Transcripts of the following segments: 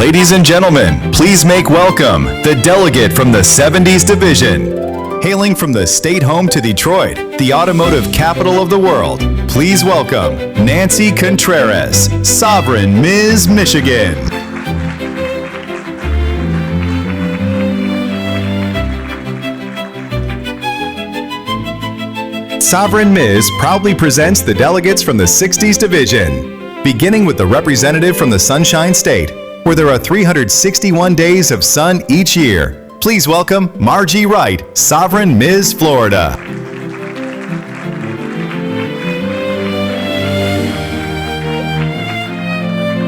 Ladies and gentlemen, please make welcome the delegate from the 70s Division. Hailing from the state home to Detroit, the automotive capital of the world, please welcome Nancy Contreras, Sovereign Ms. Michigan. Sovereign Ms. proudly presents the delegates from the 60s Division, beginning with the representative from the Sunshine State, where there are 361 days of sun each year. Please welcome Margie Wright, Sovereign Ms. Florida.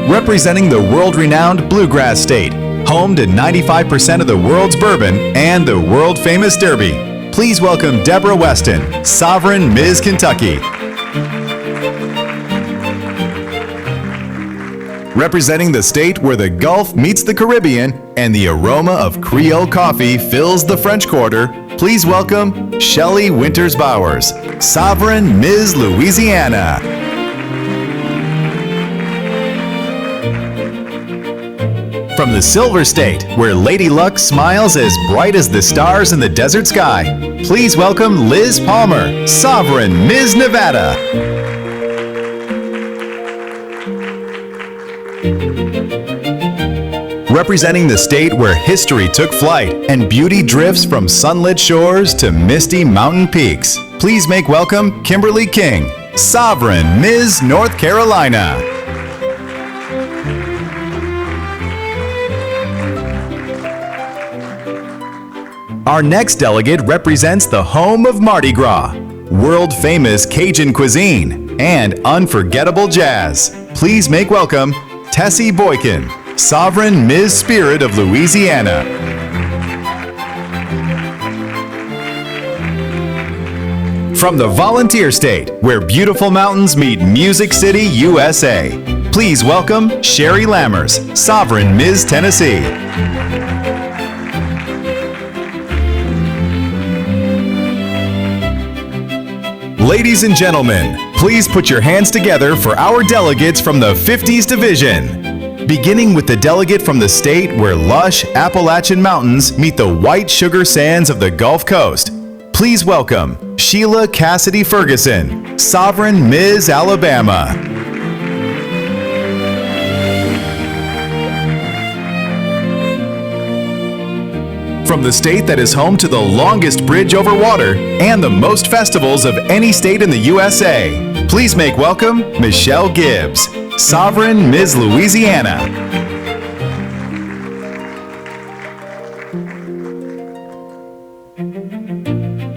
Representing the world-renowned Bluegrass State, home to 95% of the world's bourbon and the world-famous Derby, please welcome Deborah Weston, Sovereign Ms. Kentucky. Representing the state where the Gulf meets the Caribbean and the aroma of Creole coffee fills the French Quarter, please welcome Shelley Winters Bowers, Sovereign Ms. Louisiana. From the Silver State, where Lady Luck smiles as bright as the stars in the desert sky, please welcome Liz Palmer, Sovereign Ms. Nevada. Representing the state where history took flight and beauty drifts from sunlit shores to misty mountain peaks, please make welcome Kimberly King, Sovereign Ms. North Carolina. Our next delegate represents the home of Mardi Gras, world-famous Cajun cuisine, and unforgettable jazz. Please make welcome Tessie Boykin, Sovereign Ms. Spirit of Louisiana. From the Volunteer State, where beautiful mountains meet Music City, USA, please welcome Sherry Lammers, Sovereign Ms. Tennessee. Ladies and gentlemen, please put your hands together for our delegates from the 50s Division. Beginning with the delegate from the state where lush Appalachian mountains meet the white sugar sands of the Gulf Coast, please welcome Sheila Cassidy Ferguson, Sovereign Ms. Alabama. From the state that is home to the longest bridge over water and the most festivals of any state in the USA, please make welcome Michelle Gibbs, Sovereign Ms. Louisiana.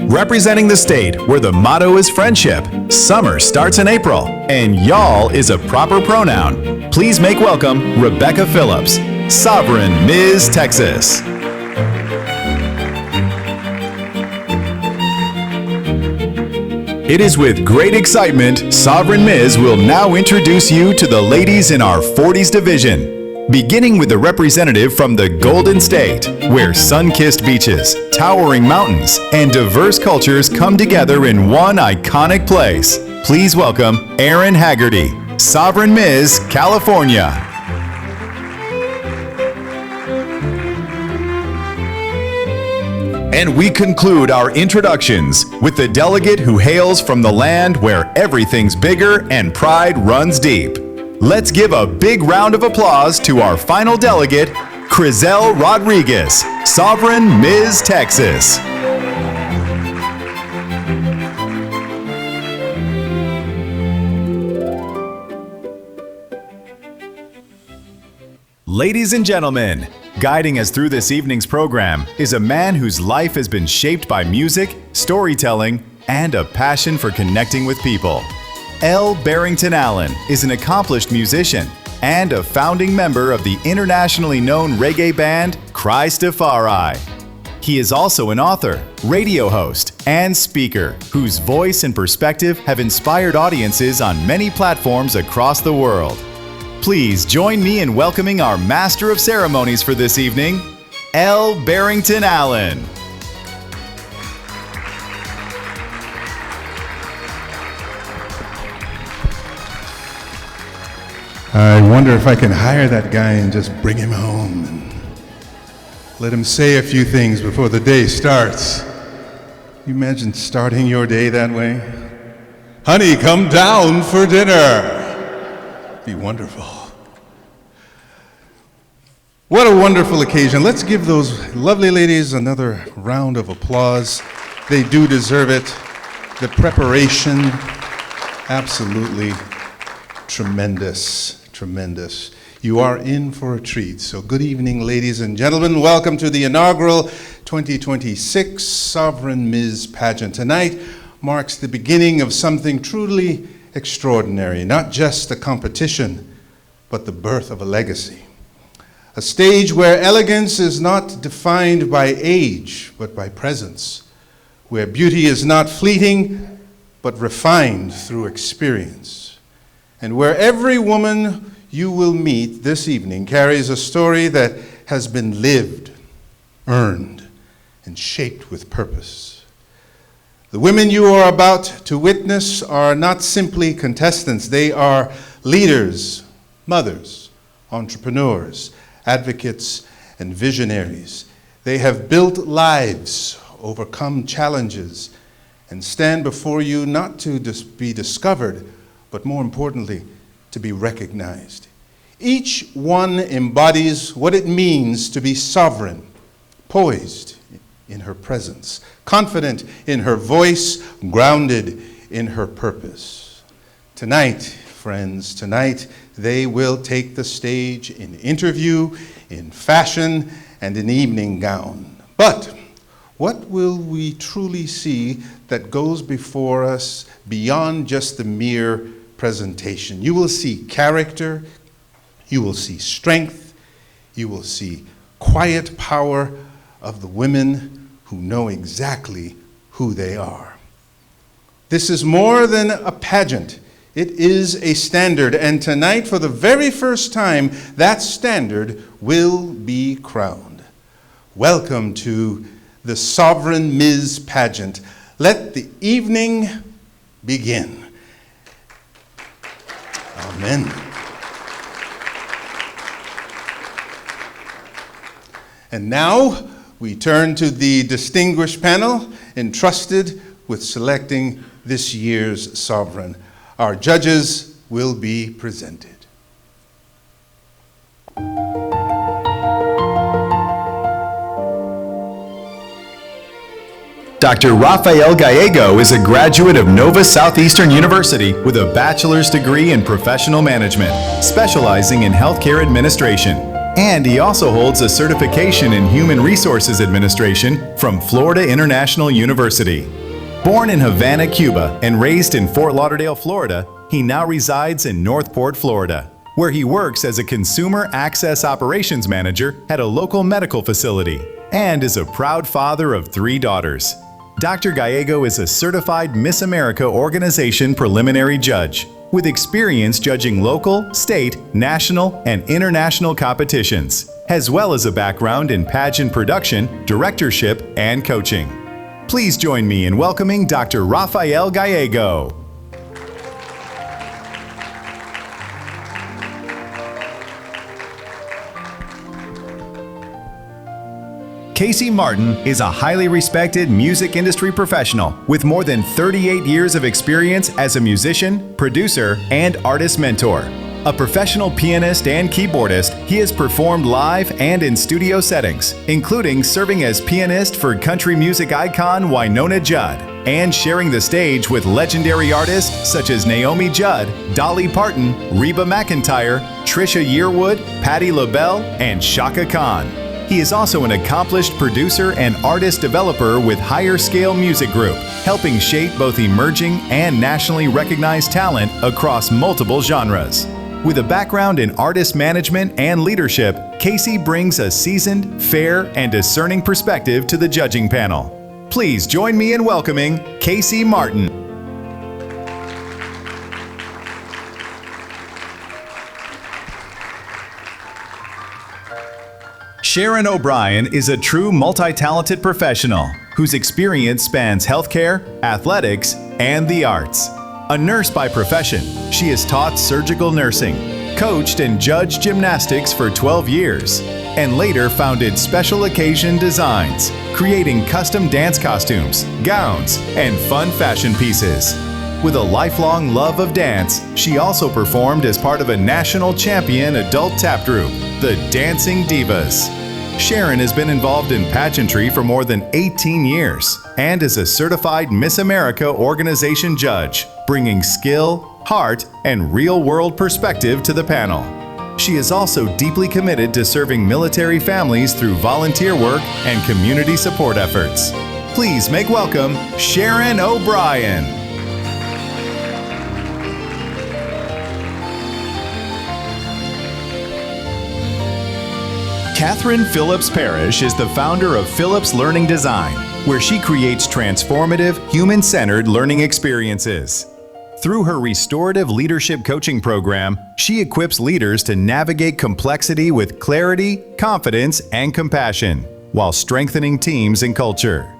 Representing the state where the motto is friendship, summer starts in April, and y'all is a proper pronoun, please make welcome Rebecca Phillips, Sovereign Ms. Texas. It is with great excitement, Sovereign Ms. will now introduce you to the ladies in our 40s Division, beginning with the representative from the Golden State, where sun-kissed beaches, towering mountains, and diverse cultures come together in one iconic place. Please welcome Erin Haggerty, Sovereign Ms. California. And we conclude our introductions with the delegate who hails from the land where everything's bigger and pride runs deep. Let's give a big round of applause to our final delegate, Crizel Rodriguez, Sovereign Ms. Texas. Ladies and gentlemen, guiding us through this evening's program is a man whose life has been shaped by music, storytelling, and a passion for connecting with people. L. Barrington Allen is an accomplished musician and a founding member of the internationally known reggae band Christafari. He is also an author, radio host, and speaker whose voice and perspective have inspired audiences on many platforms across the world. Please join me in welcoming our Master of Ceremonies for this evening, L. Barrington Allen. I wonder if I can hire that guy and just bring him home and let him say a few things before the day starts. You imagine starting your day that way? Honey, come down for dinner. Be wonderful. What a wonderful occasion. Let's give those lovely ladies another round of applause. They do deserve it. The preparation, absolutely tremendous, tremendous. You are in for a treat. So good evening, ladies and gentlemen. Welcome to the inaugural 2026 Sovereign Ms. Pageant. Tonight marks the beginning of something truly extraordinary, not just a competition, but the birth of a legacy. A stage where elegance is not defined by age, but by presence, where beauty is not fleeting, but refined through experience, and where every woman you will meet this evening carries a story that has been lived, earned, and shaped with purpose. The women you are about to witness are not simply contestants. They are leaders, mothers, entrepreneurs, advocates, and visionaries. They have built lives, overcome challenges, and stand before you not to be discovered, but more importantly, to be recognized. Each one embodies what it means to be sovereign, poised in her presence, confident in her voice, grounded in her purpose. Tonight, friends, tonight they will take the stage in interview, in fashion, and in evening gown. But what will we truly see that goes before us beyond just the mere presentation? You will see character, you will see strength, you will see quiet power of the women who know exactly who they are. This is more than a pageant. It is a standard, and tonight, for the very first time, that standard will be crowned. Welcome to the Sovereign Ms. Pageant. Let the evening begin. Amen. And now we turn to the distinguished panel entrusted with selecting this year's sovereign. Our judges will be presented. Dr. Rafael Gallego is a graduate of Nova Southeastern University with a bachelor's degree in professional management, specializing in healthcare administration. And he also holds a certification in human resources administration from Florida International University. Born in Havana, Cuba, and raised in Fort Lauderdale, Florida, he now resides in Northport, Florida, where he works as a consumer access operations manager at a local medical facility and is a proud father of 3 daughters. Dr. Gallego is a certified Miss America Organization preliminary judge with experience judging local, state, national, and international competitions, as well as a background in pageant production, directorship, and coaching. Please join me in welcoming Dr. Rafael Gallego. Casey Martin is a highly respected music industry professional with more than 38 years of experience as a musician, producer, and artist mentor. A professional pianist and keyboardist, he has performed live and in studio settings, including serving as pianist for country music icon Wynonna Judd, and sharing the stage with legendary artists such as Naomi Judd, Dolly Parton, Reba McEntire, Trisha Yearwood, Patti LaBelle, and Shaka Khan. He is also an accomplished producer and artist developer with Higher Scale Music Group, helping shape both emerging and nationally recognized talent across multiple genres. With a background in artist management and leadership, Casey brings a seasoned, fair, and discerning perspective to the judging panel. Please join me in welcoming Casey Martin. Sharon O'Brien is a true multi-talented professional whose experience spans healthcare, athletics, and the arts. A nurse by profession, she has taught surgical nursing, coached and judged gymnastics for 12 years, and later founded Special Occasion Designs, creating custom dance costumes, gowns, and fun fashion pieces. With a lifelong love of dance, she also performed as part of a national champion adult tap group, the Dancing Divas. Sharon has been involved in pageantry for more than 18 years and is a certified Miss America organization judge, bringing skill, heart, and real-world perspective to the panel. She is also deeply committed to serving military families through volunteer work and community support efforts. Please make welcome Sharon O'Brien. Catherine Phillips Parrish is the founder of Phillips Learning Design, where she creates transformative, human-centered learning experiences. Through her restorative leadership coaching program, she equips leaders to navigate complexity with clarity, confidence, and compassion, while strengthening teams and culture.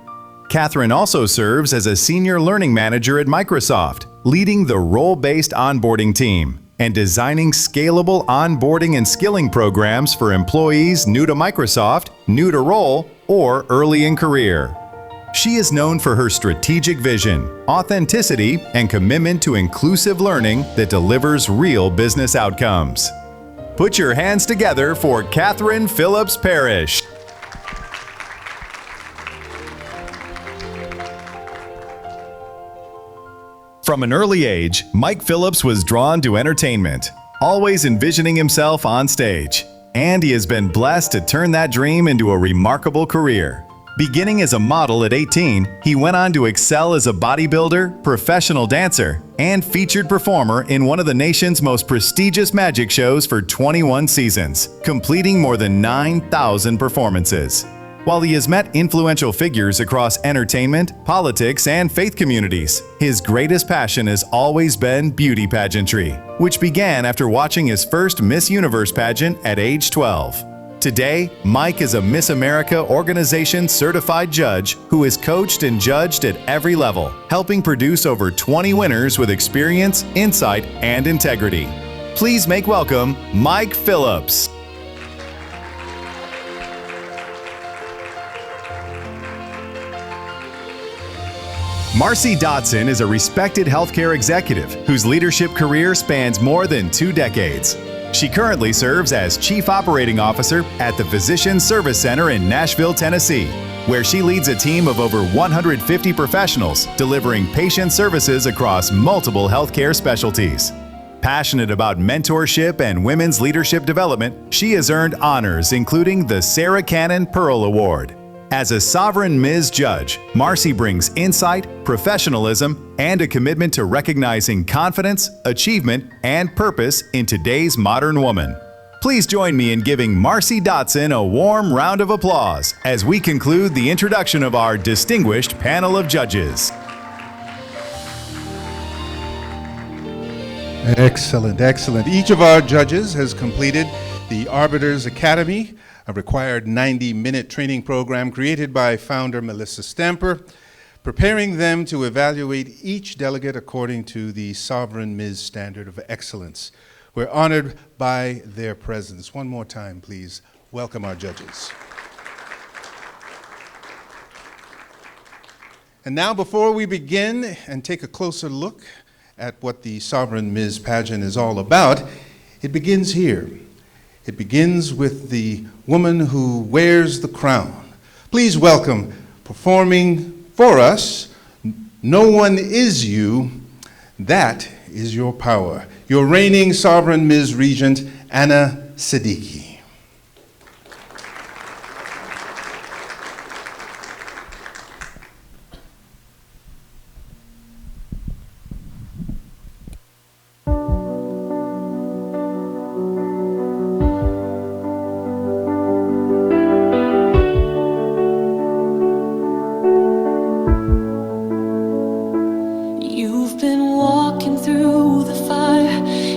Catherine also serves as a senior learning manager at Microsoft, leading the role-based onboarding team and designing scalable onboarding and skilling programs for employees new to Microsoft, new to role, or early in career. She is known for her strategic vision, authenticity, and commitment to inclusive learning that delivers real business outcomes. Put your hands together for Catherine Phillips Parrish. From an early age, Mike Phillips was drawn to entertainment, always envisioning himself on stage. And he has been blessed to turn that dream into a remarkable career. Beginning as a model at 18, he went on to excel as a bodybuilder, professional dancer, and featured performer in one of the nation's most prestigious magic shows for 21 seasons, completing more than 9,000 performances. While he has met influential figures across entertainment, politics, and faith communities, his greatest passion has always been beauty pageantry, which began after watching his first Miss Universe pageant at age 12. Today, Mike is a Miss America organization certified judge who is coached and judged at every level, helping produce over 20 winners with experience, insight, and integrity. Please make welcome Mike Phillips. Marcy Dotson is a respected healthcare executive whose leadership career spans more than 2 decades. She currently serves as Chief Operating Officer at the Physician Service Center in Nashville, Tennessee, where she leads a team of over 150 professionals delivering patient services across multiple healthcare specialties. Passionate about mentorship and women's leadership development, she has earned honors including the Sarah Cannon Pearl Award. As a Sovereign Ms. Judge, Marcy brings insight, professionalism, and a commitment to recognizing confidence, achievement, and purpose in today's modern woman. Please join me in giving Marcy Dotson a warm round of applause as we conclude the introduction of our distinguished panel of judges. Excellent, excellent. Each of our judges has completed the Arbiters Academy, a required 90-minute training program created by founder Melissa Stamper, preparing them to evaluate each delegate according to the Sovereign Ms. Standard of Excellence. We're honored by their presence. One more time, please. Welcome our judges. And now, before we begin and take a closer look at what the Sovereign Ms. Pageant is all about, it begins here. It begins with the woman who wears the crown. Please welcome, performing for us, No One Is You, That Is Your Power. Your reigning Sovereign Ms. Regent, Anna Siddiqui.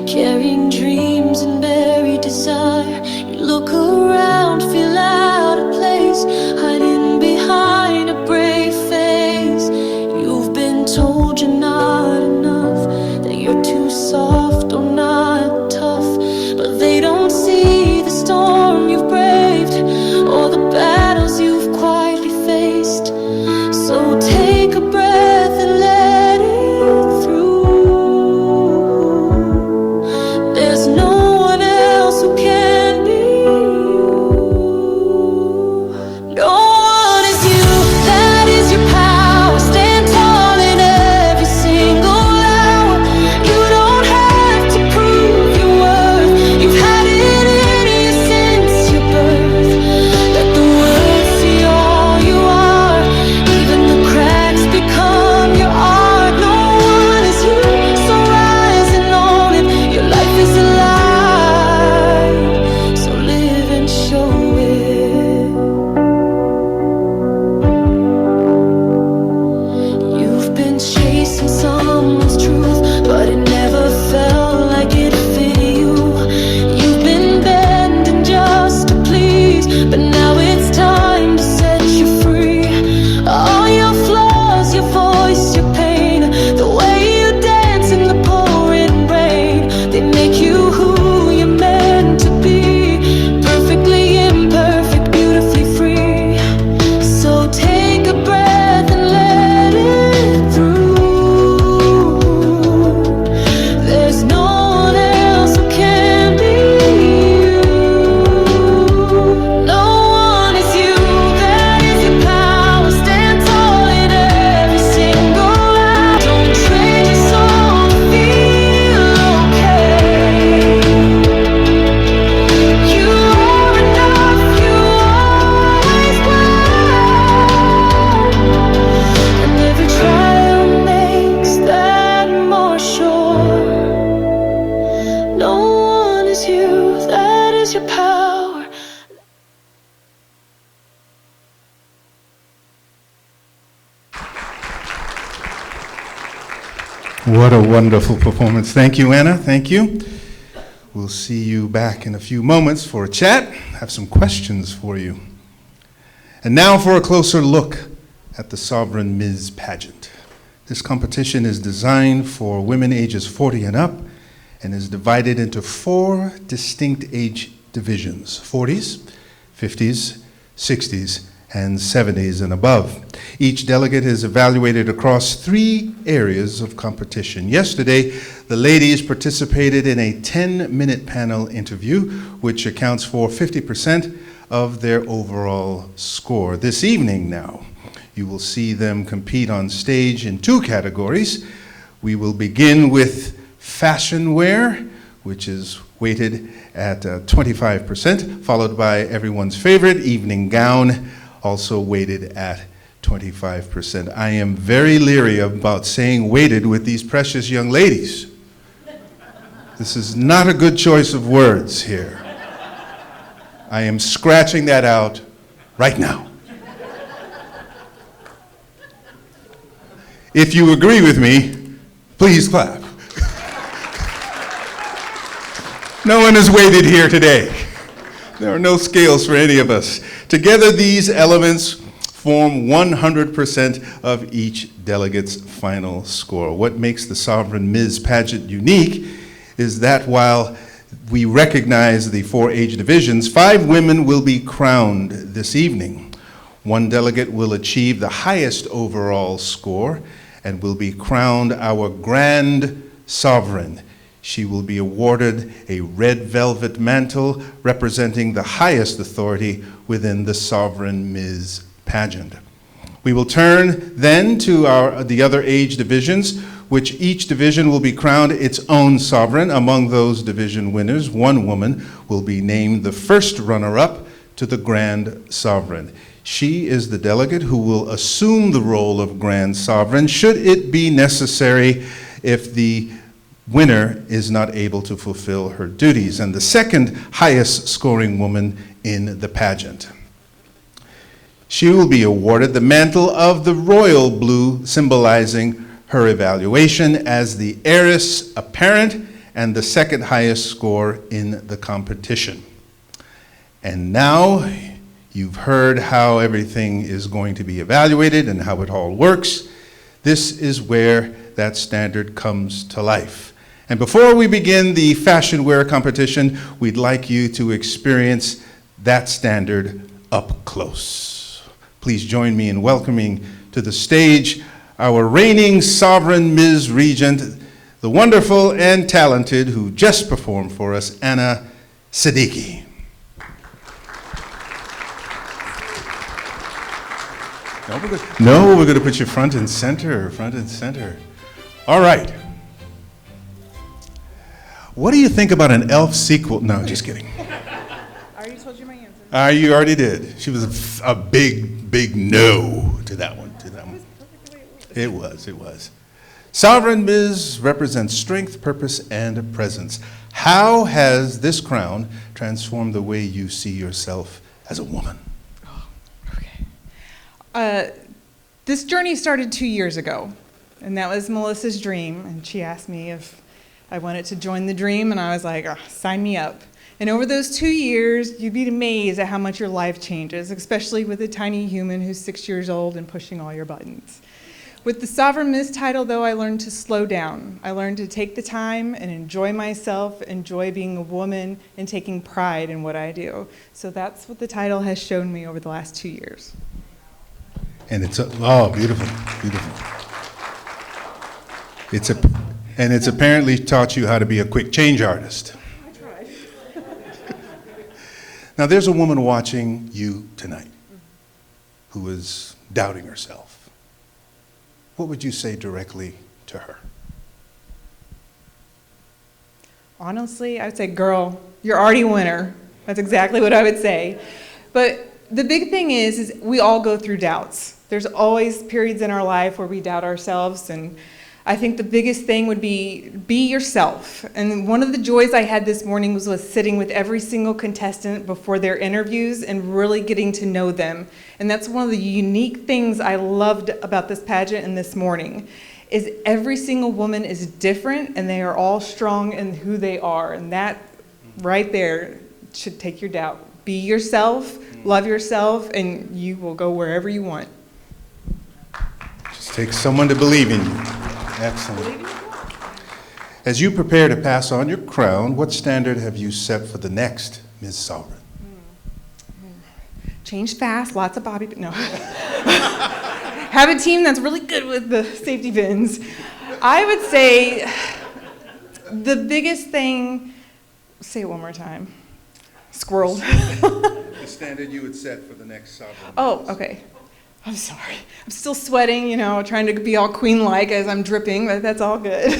Carrying dreams and buried desire. You What a wonderful performance. Thank you, Anna. Thank you. We'll see you back in a few moments for a chat. I have some questions for you. And now for a closer look at the Sovereign Ms. Pageant. This competition is designed for women ages 40 and up and is divided into 4 distinct age divisions: 40s, 50s, 60s, and 70s and above. Each delegate is evaluated across 3 areas of competition. Yesterday, the ladies participated in a 10-minute panel interview, which accounts for 50% of their overall score. This evening now, you will see them compete on stage in 2 categories. We will begin with fashion wear, which is weighted at 25%, followed by everyone's favorite, evening gown, also weighted at 25%. I am very leery about saying weighted with these precious young ladies. This is not a good choice of words here. I am scratching that out right now. If you agree with me, please clap. No one is weighted here today. There are no scales for any of us. Together, these elements form 100% of each delegate's final score. What makes the Sovereign Ms. Pageant unique is that while we recognize the 4 age divisions, 5 women will be crowned this evening. 1 delegate will achieve the highest overall score and will be crowned our Grand Sovereign. She will be awarded a red velvet mantle representing the highest authority within the Sovereign Ms. Pageant. We will turn then to the other age divisions, which each division will be crowned its own sovereign. Among those division winners, 1 woman will be named the first runner-up to the Grand Sovereign. She is the delegate who will assume the role of Grand Sovereign should it be necessary if the winner is not able to fulfill her duties, and the second highest scoring woman in the pageant. She will be awarded the mantle of the royal blue, symbolizing her evaluation as the heiress apparent and the second highest score in the competition. And now you've heard how everything is going to be evaluated and how it all works. This is where that standard comes to life. And before we begin the fashion wear competition, we'd like you to experience that standard up close. Please join me in welcoming to the stage our reigning Sovereign Ms. Regent, the wonderful and talented who just performed for us, Anna Siddiqui. No, we're going to put you front and center, front and center. All right. What do you think about an Elf sequel? No, just kidding. I already told you my answer. You already did. She was a big no to that one. It was. Sovereign Ms. represents strength, purpose, and presence. How has this crown transformed the way you see yourself as a woman? This journey started 2 years ago, and that was Melissa's dream, and she asked me if I wanted to join the dream, and I was like, oh, sign me up. And over those 2 years, you'd be amazed at how much your life changes, especially with a tiny human who's 6 years old and pushing all your buttons. With the Sovereign Ms. title, though, I learned to slow down. I learned to take the time and enjoy myself, enjoy being a woman, and taking pride in what I do. So that's what the title has shown me over the last 2 years. And it's beautiful. It's apparently taught you how to be a quick change artist. I tried. Now there's a woman watching you tonight who is doubting herself. What would you say directly to her? Honestly, I would say, girl, you're already a winner. That's exactly what I would say. But the big thing is we all go through doubts. There's always periods in our life where we doubt ourselves, and I think the biggest thing would be yourself. And one of the joys I had this morning was sitting with every single contestant before their interviews and really getting to know them. And that's one of the unique things I loved about this pageant and this morning. is every single woman is different, and they are all strong in who they are. And that right there should take your doubt. Be yourself, love yourself, and you will go wherever you want. Just takes someone to believe in you. Excellent. As you prepare to pass on your crown, what standard have you set for the next Ms. Sovereign? Change fast, lots of bobby, no. Have a team that's really good with the safety pins. I would say the biggest thing, say it one more time. Squirrel. The standard you would set for the next Sovereign. Oh, okay. I'm sorry. I'm still sweating, trying to be all queen-like as I'm dripping, but that's all good.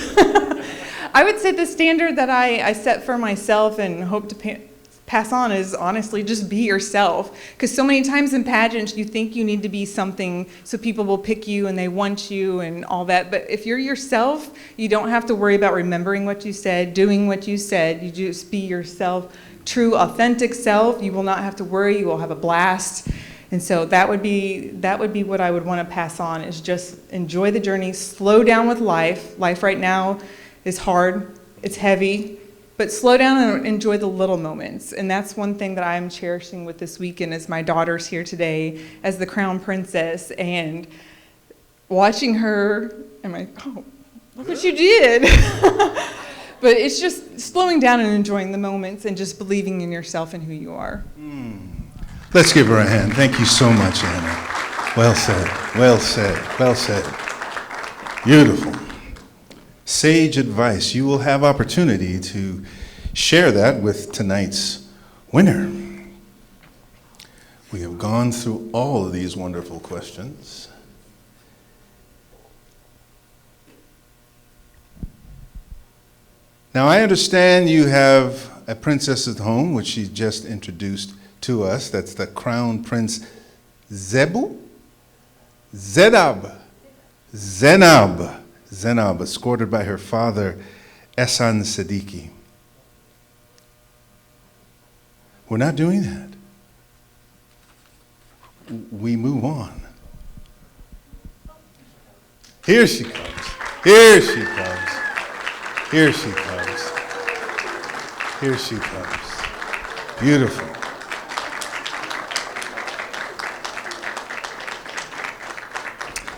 I would say the standard that I set for myself and hope to pass on is honestly just be yourself. Because so many times in pageants, you think you need to be something so people will pick you and they want you and all that. But if you're yourself, you don't have to worry about remembering what you said, doing what you said. You just be yourself, true, authentic self. You will not have to worry. You will have a blast. And so that would be what I would want to pass on, is just enjoy the journey, slow down with life. Life right now is hard, it's heavy, but slow down and enjoy the little moments. And that's one thing that I'm cherishing with this weekend, is my daughter's here today as the crown princess, and watching her, I'm like, oh, look what you did. But it's just slowing down and enjoying the moments and just believing in yourself and who you are. Let's give her a hand. Thank you so much, Anna. Well said, well said, well said. Beautiful. Sage advice. You will have opportunity to share that with tonight's winner. We have gone through all of these wonderful questions. Now, I understand you have a princess at home, which she just introduced to us. That's the Crown Prince Zebu? Zenab, escorted by her father, Ehsan Siddiqui. We're not doing that. We move on. Here she comes. Here she comes. Here she comes. Here she comes. Beautiful.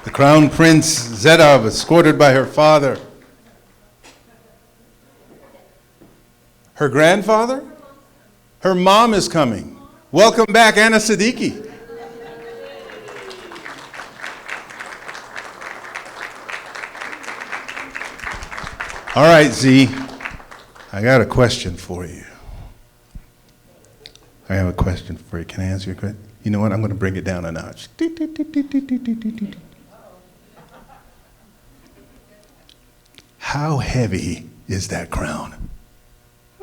The Crown Prince Zedab, escorted by her father. Her grandfather? Her mom is coming. Welcome back, Anna Siddiqui. All right, Z, I got a question for you. I have a question for you. Can I answer your question? You know what? I'm going to bring it down a notch. How heavy is that crown?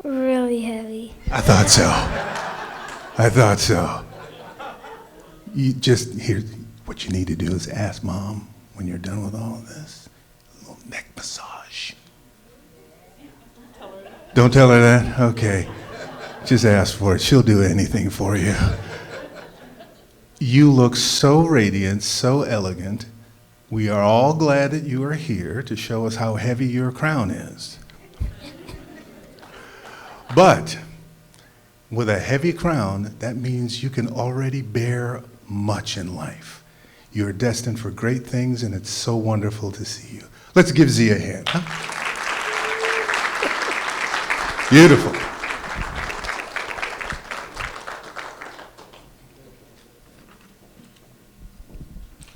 Really heavy. I thought so. I thought so. You just, here, what you need to do is ask Mom, when you're done with all of this, a little neck massage. Don't tell her that? Okay. Just ask for it. She'll do anything for you. You look so radiant, so elegant. We are all glad that you are here to show us how heavy your crown is. But with a heavy crown, that means you can already bear much in life. You're destined for great things, and it's so wonderful to see you. Let's give Z a hand. Huh? Beautiful.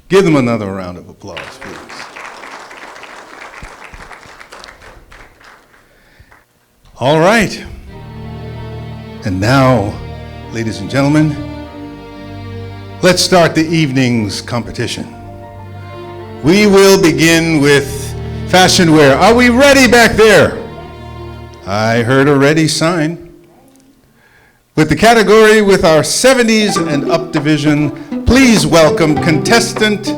Give them another round of applause, please. All right. And now, ladies and gentlemen, let's start the evening's competition. We will begin with fashion wear. Are we ready back there? I heard a ready sign. With the category with our 70s and up division, please welcome contestant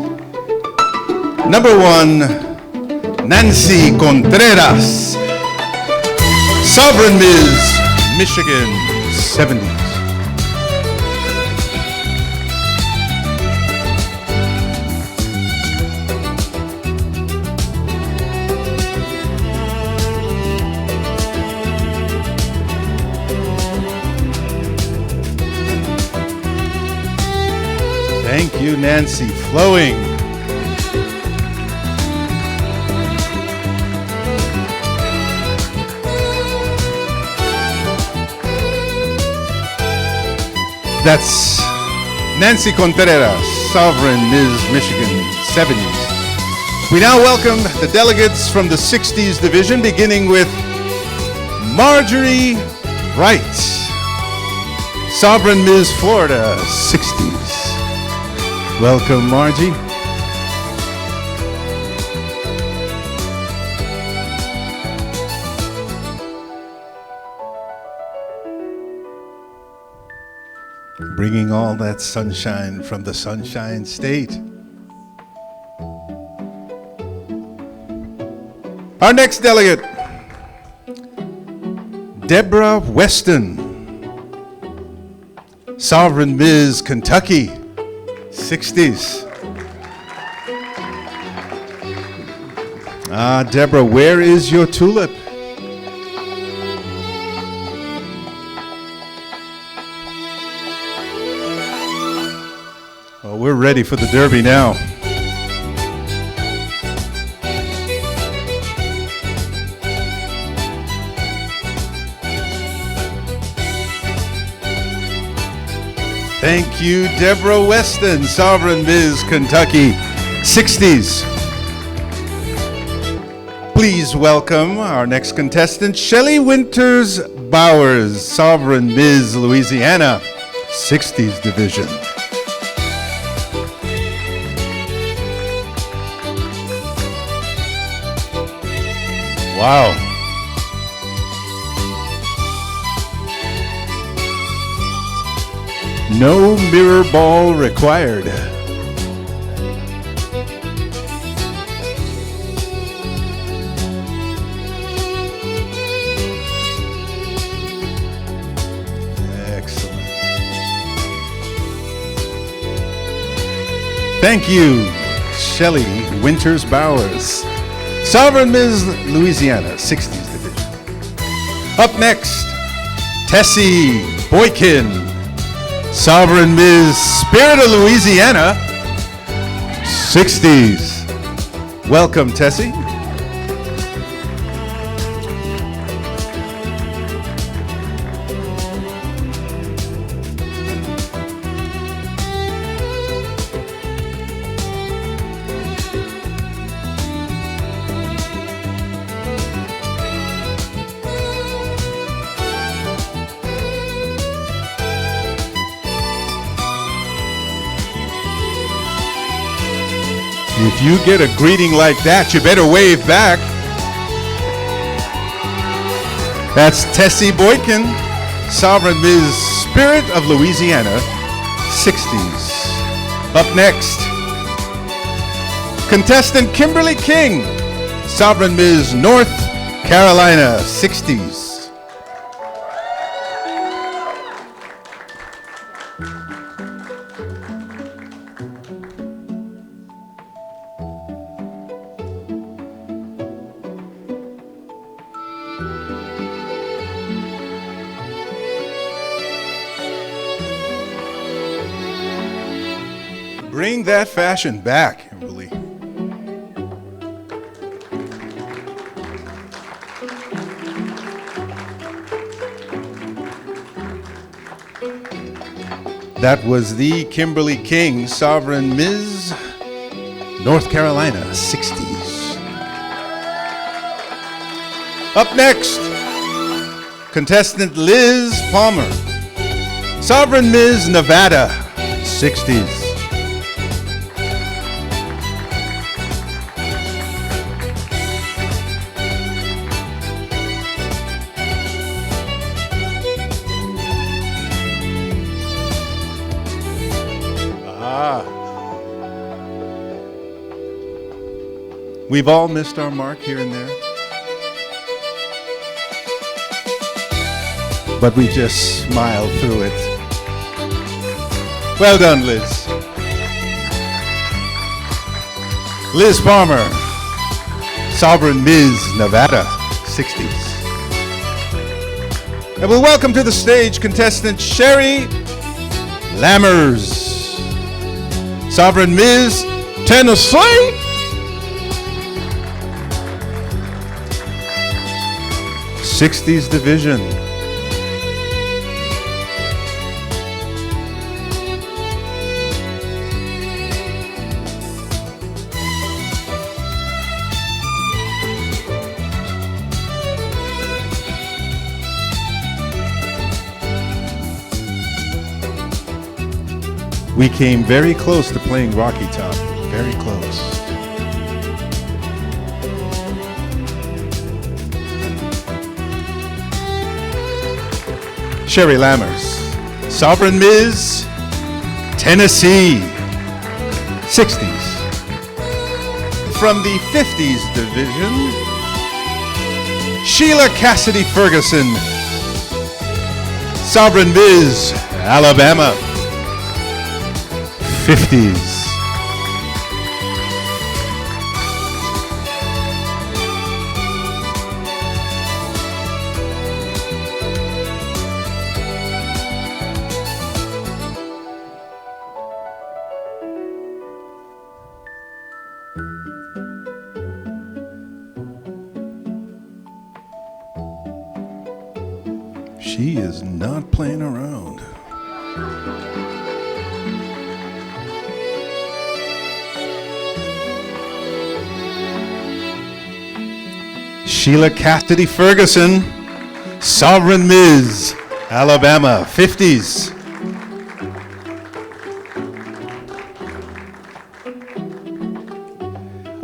number 1, Nancy Contreras, Sovereign Ms. Michigan 70s. Thank you, Nancy. Flowing. That's Nancy Contreras, Sovereign Ms. Michigan, 70s. We now welcome the delegates from the 60s division, beginning with Marjorie Wright, Sovereign Ms. Florida, 60s. Welcome, Margie. Bringing all that sunshine from the Sunshine State. Our next delegate, Deborah Weston, Sovereign Ms. Kentucky, 60s. Deborah, where is your tulip? Oh, we're ready for the Derby now. Thank you, Deborah Weston, Sovereign Ms. Kentucky, 60s. Please welcome our next contestant, Shelley Winters Bowers, Sovereign Ms. Louisiana, 60s division. Wow. No mirror ball required. Excellent. Thank you, Shelley Winters Bowers, Sovereign Ms. Louisiana, 60s division. Up next, Tessie Boykin, Sovereign Ms. Spirit of Louisiana, 60s. Welcome, Tessie. If you get a greeting like that, you better wave back. That's Tessie Boykin, Sovereign Ms. Spirit of Louisiana, 60s. Up next, contestant Kimberly King, Sovereign Ms. North Carolina, 60s. Bring that fashion back, Kimberly. That was the Kimberly King, Sovereign Ms. North Carolina, 60s. Up next, contestant Liz Palmer, Sovereign Ms. Nevada, 60s. We've all missed our mark here and there, but we just smile through it. Well done, Liz. Liz Palmer, Sovereign Ms. Nevada, 60s. And we'll welcome to the stage contestant Sherry Lammers, Sovereign Miss Tennessee. '60s division. We came very close to playing Rocky Top. Very close. Sherry Lammers. Sovereign Miss Tennessee. '60s. From the '50s division, Sheila Cassidy Ferguson. Sovereign Miss Alabama. '50s. She is not playing around. Sheila Cassidy Ferguson, Sovereign Miss Alabama, '50s.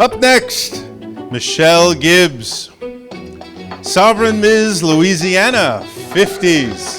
Up next, Michelle Gibbs, Sovereign Miss Louisiana, '50s.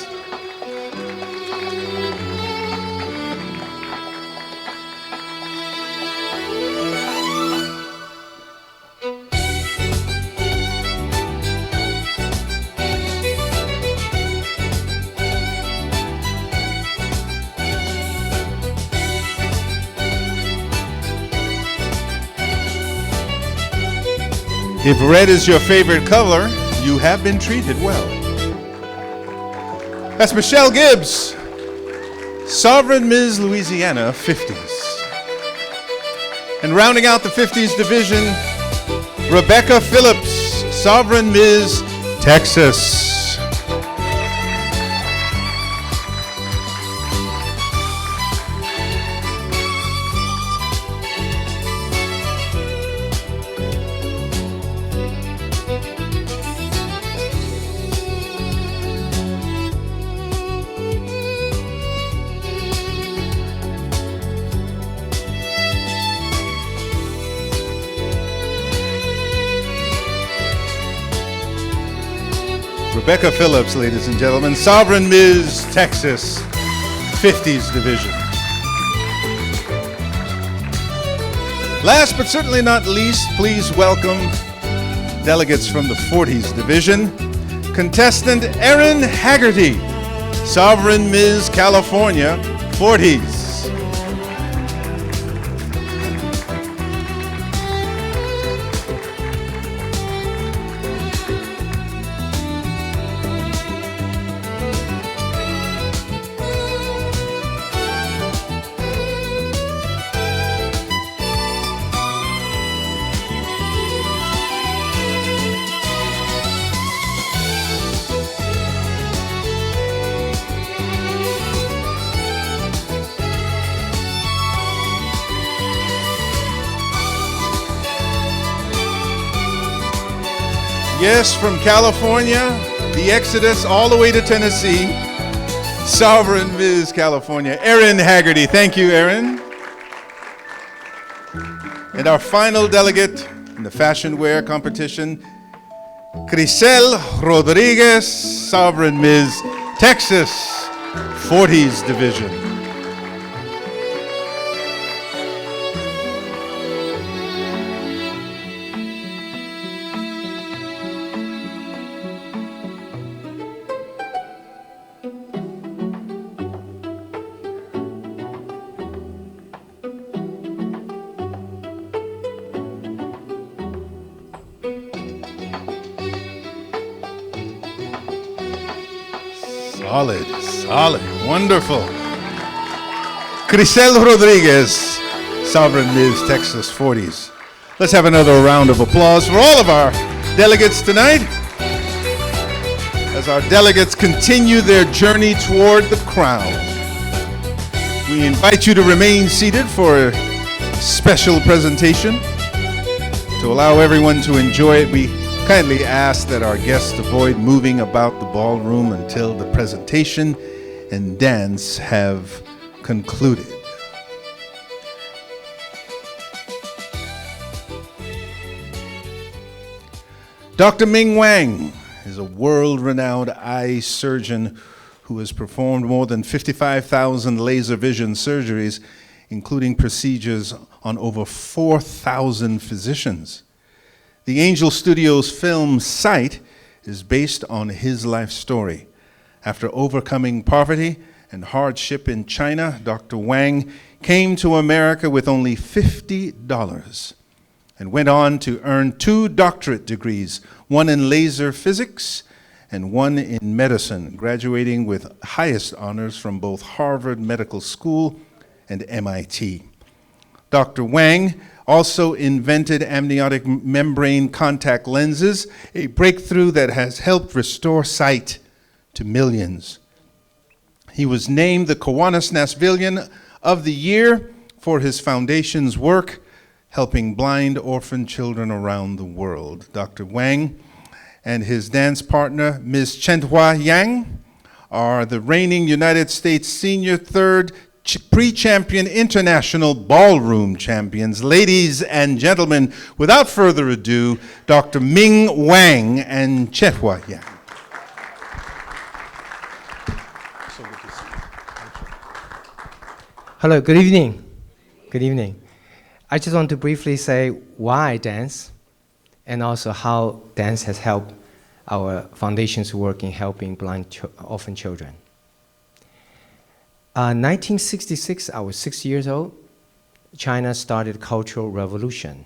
If red is your favorite color, you have been treated well. That's Michelle Gibbs, Sovereign Miss Louisiana, '50s. And rounding out the '50s division, Rebecca Phillips, Sovereign Miss Texas. Rebecca Phillips, ladies and gentlemen, Sovereign Miss Texas, '50s division. Last but certainly not least, please welcome delegates from the '40s division. Contestant Erin Haggerty, Sovereign Miss California, '40s. Yes, from California, the Exodus all the way to Tennessee, Sovereign Miss California, Erin Haggerty. Thank you, Erin. And our final delegate in the fashion wear competition, Crisel Rodriguez, Sovereign Miss Texas, '40s division. Solid, wonderful. Crisel Rodriguez, Sovereign Ms. Texas 40s. Let's have another round of applause for all of our delegates tonight as our delegates continue their journey toward the crown. We invite you to remain seated for a special presentation. To allow everyone to enjoy it, we kindly ask that our guests avoid moving about the ballroom until the presentation and dance have concluded. Dr. Ming Wang is a world-renowned eye surgeon who has performed more than 55,000 laser vision surgeries, including procedures on over 4,000 physicians. The Angel Studios film Sight is based on his life story. After overcoming poverty and hardship in China, Dr. Wang came to America with only $50 and went on to earn 2 doctorate degrees, one in laser physics and one in medicine, graduating with highest honors from both Harvard Medical School and MIT. Dr. Wang also invented amniotic membrane contact lenses, a breakthrough that has helped restore sight to millions. He was named the Kiwanis Nashvilleian of the Year for his foundation's work helping blind orphan children around the world. Dr. Wang and his dance partner, Ms. Chenhua Yang, are the reigning United States Senior Third Pre-Champion International Ballroom Champions. Ladies and gentlemen, without further ado, Dr. Ming Wang and Chenhua Yang. Hello, good evening. Good evening. I just want to briefly say why I dance and also how dance has helped our foundation's work in helping blind orphan children. 1966, I was 6 years old. China started Cultural Revolution,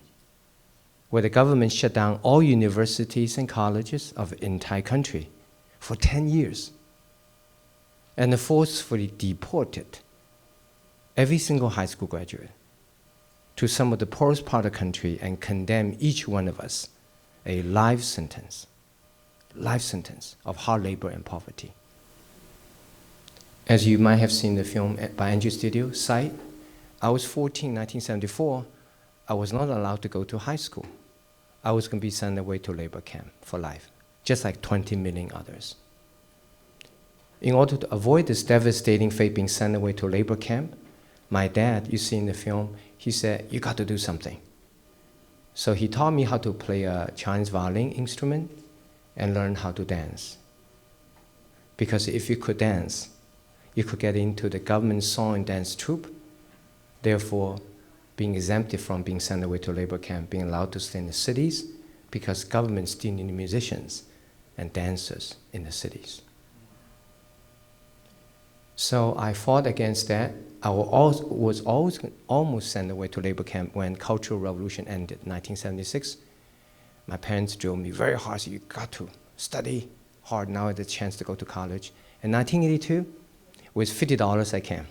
where the government shut down all universities and colleges of the entire country for 10 years and forcefully deported every single high school graduate to some of the poorest part of the country and condemn each one of us a life sentence of hard labor and poverty. As you might have seen the film by Angel Studio, Sight, I was 14, 1974. I was not allowed to go to high school. I was going to be sent away to labor camp for life, just like 20 million others. In order to avoid this devastating fate being sent away to labor camp, my dad, you see in the film, he said, you got to do something. So he taught me how to play a Chinese violin instrument and learn how to dance. Because if you could dance, you could get into the government song and dance troupe, therefore being exempted from being sent away to labor camp, being allowed to stay in the cities, because government still need musicians and dancers in the cities. So I fought against that. I was always almost sent away to labor camp when Cultural Revolution ended, 1976. My parents drove me very hard, so you got to study hard. Now I had the chance to go to college. In 1982, with $50 I came.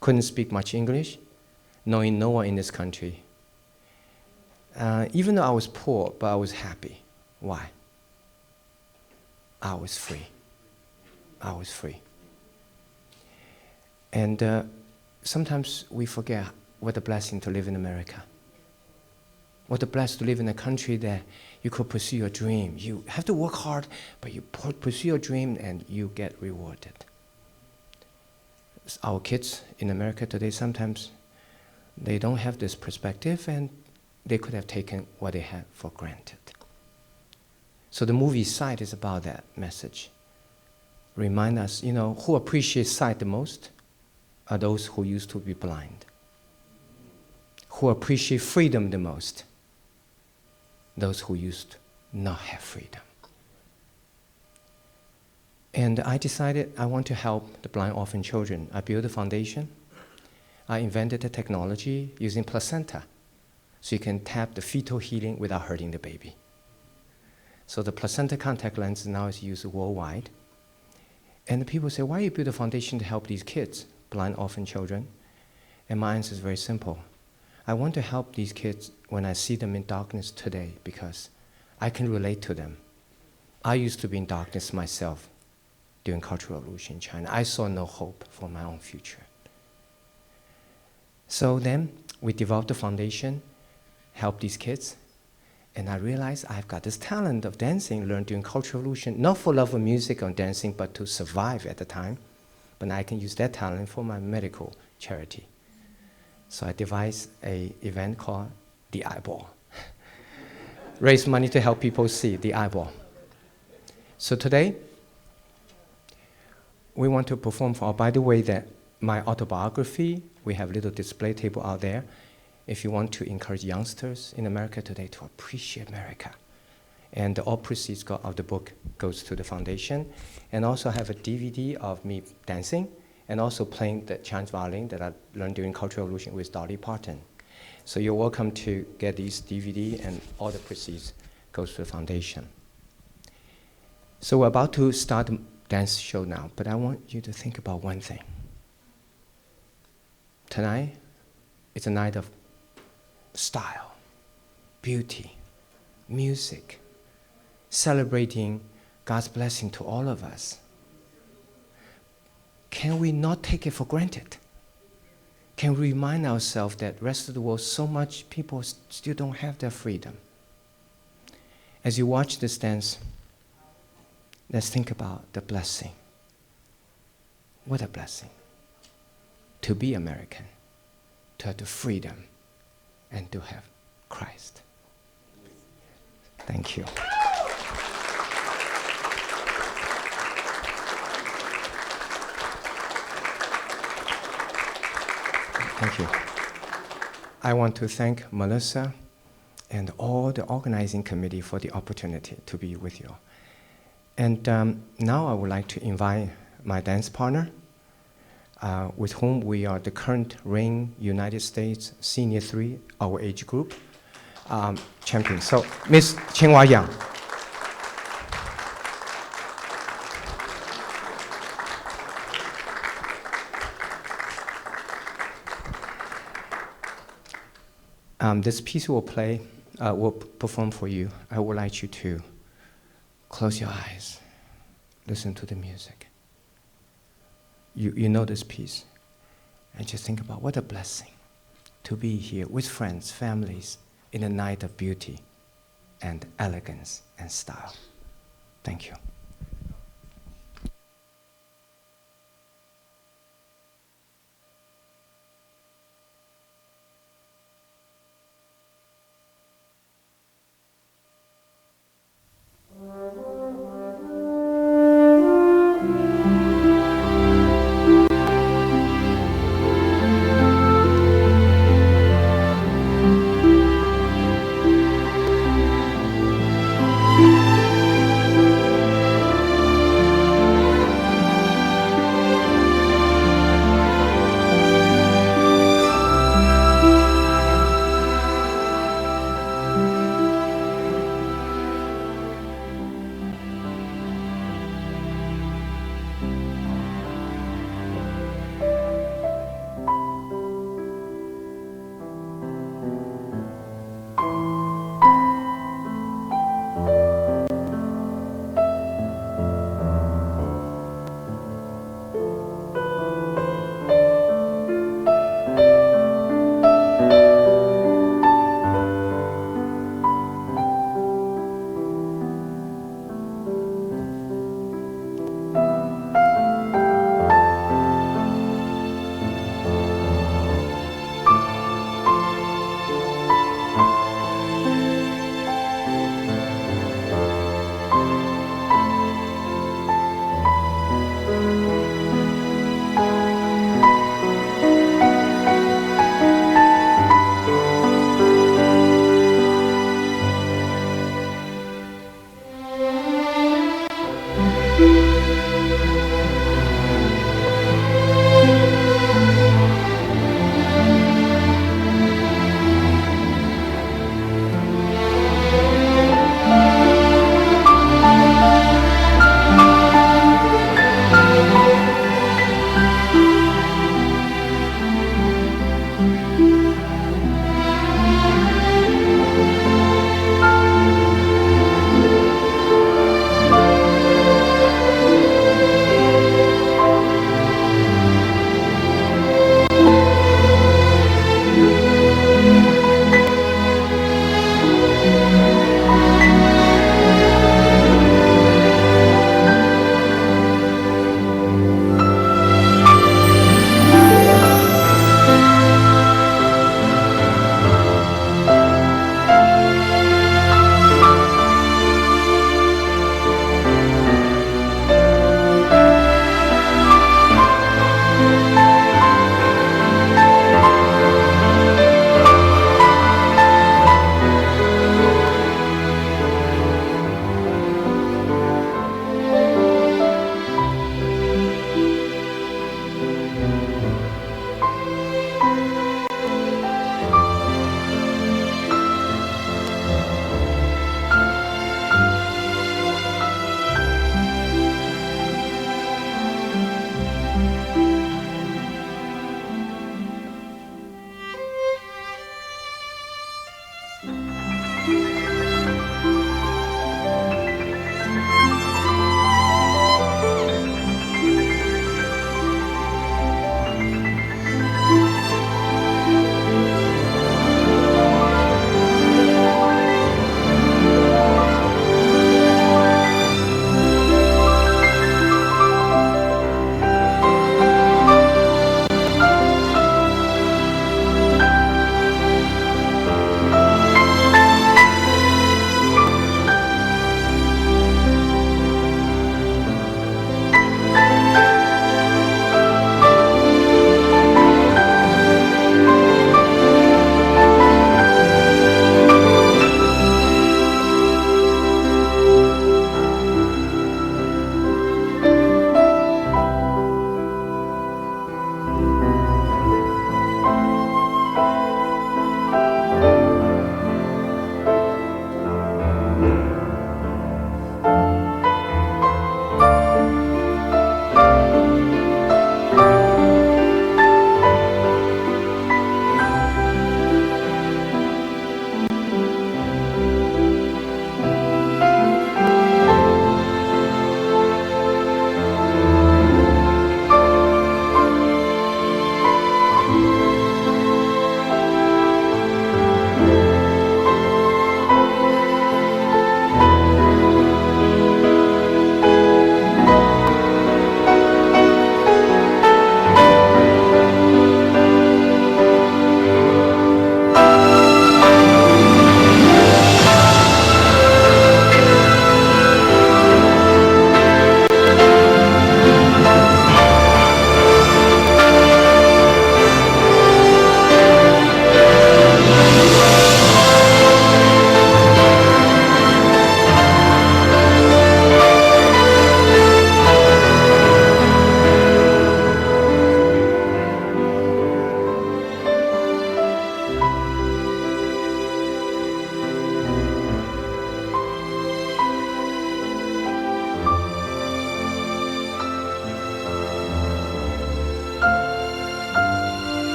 Couldn't speak much English, knowing no one in this country. Even though I was poor, but I was happy. Why? I was free. I was free. And sometimes we forget what a blessing to live in America. What a blessing to live in a country that you could pursue your dream. You have to work hard, but you pursue your dream and you get rewarded. Our kids in America today, sometimes they don't have this perspective and they could have taken what they had for granted. So the movie Sight is about that message. Remind us, who appreciates sight the most are those who used to be blind. Who appreciate freedom the most, those who used to not have freedom. And I decided I want to help the blind orphan children. I built a foundation. I invented a technology using placenta, so you can tap the fetal healing without hurting the baby. So the placenta contact lens now is used worldwide. And the people say, why you build a foundation to help these kids, blind orphan children? And my answer is very simple. I want to help these kids when I see them in darkness today because I can relate to them. I used to be in darkness myself during Cultural Revolution in China. I saw no hope for my own future. So then we developed a foundation, help these kids, and I realized I've got this talent of dancing learned during Cultural Revolution, not for love of music or dancing, but to survive at the time. But I can use that talent for my medical charity. So I devised an event called The Eyeball. Raise money to help people see the eyeball. So today, we want to perform for, by the way, that my autobiography, we have a little display table out there. If you want to encourage youngsters in America today to appreciate America. And all proceeds of the book goes to the foundation. And also have a DVD of me dancing and also playing the Chinese violin that I learned during Cultural Revolution with Dolly Parton. So you're welcome to get these DVD and all the proceeds goes to the foundation. So we're about to start the dance show now, but I want you to think about one thing. Tonight, it's a night of style, beauty, music, celebrating God's blessing to all of us. Can we not take it for granted? Can we remind ourselves that rest of the world, so much people still don't have their freedom? As you watch this dance, let's think about the blessing. What a blessing. To be American, to have the freedom, and to have Christ. Thank you. Thank you. I want to thank Melissa and all the organizing committee for the opportunity to be with you. And now I would like to invite my dance partner, with whom we are the current reigning United States Senior 3, our age group, champion. So, Miss Qinghua Yang. This piece will perform for you. I would like you to close your eyes, listen to the music. You know this piece, and just think about what a blessing to be here with friends, families, in a night of beauty and elegance and style. Thank you.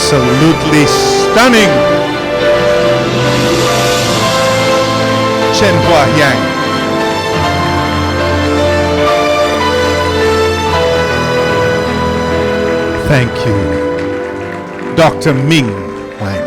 Absolutely stunning. Chen Hua Yang. Thank you, Dr. Ming Wang.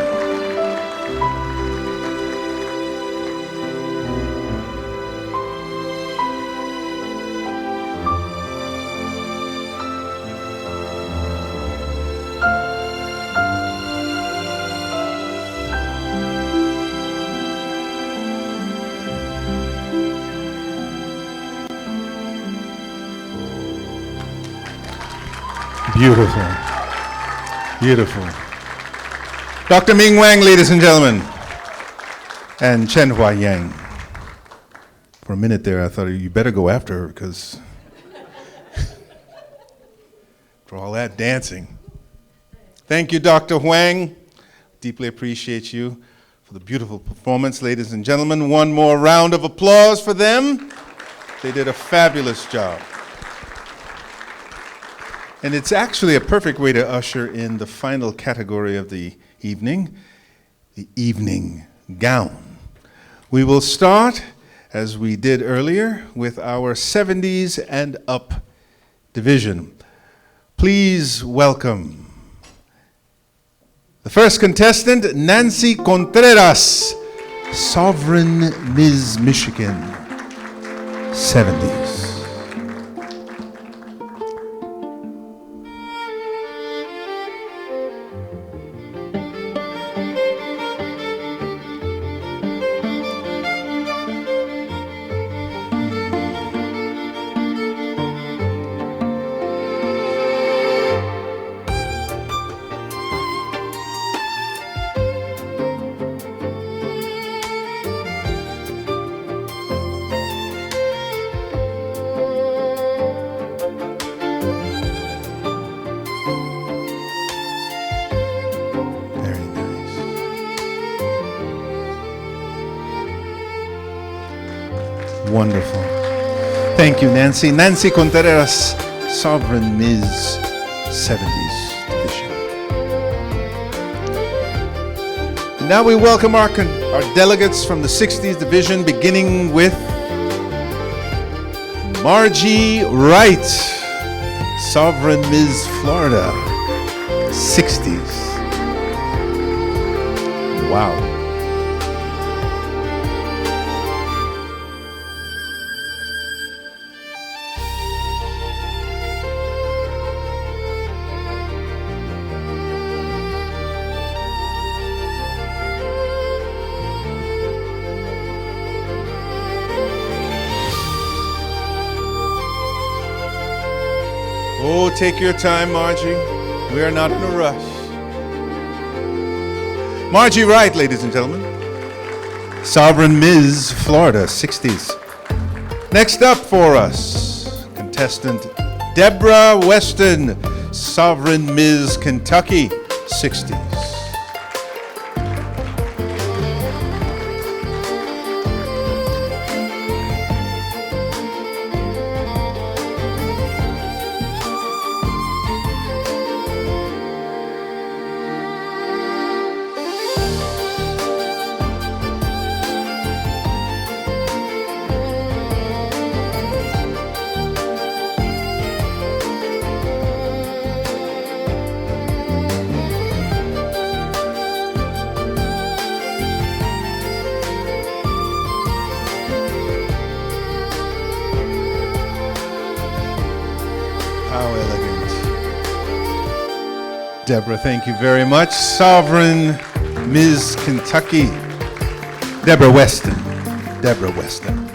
Beautiful. Beautiful. Dr. Ming Wang, ladies and gentlemen, and Chen Hua Yang. For a minute there, I thought you better go after her because for all that dancing. Thank you, Dr. Huang. Deeply appreciate you for the beautiful performance, ladies and gentlemen. One more round of applause for them. They did a fabulous job. And it's actually a perfect way to usher in the final category of the evening gown. We will start, as we did earlier, with our 70s and up division. Please welcome the first contestant, Nancy Contreras, Sovereign Miss Michigan, 70s. Wonderful. Thank you, Nancy. Nancy Contreras, Sovereign Miss 70s Division. And now we welcome our delegates from the 60s Division, beginning with Margie Wright, Sovereign Miss Florida, 60s. Wow. Oh, take your time, Margie. We are not in a rush. Margie Wright, ladies and gentlemen. Sovereign Miss Florida, 60s. Next up for us, contestant Deborah Weston, Sovereign Miss Kentucky, 60s. Deborah, thank you very much. Sovereign Miss Kentucky, Deborah Weston. Deborah Weston.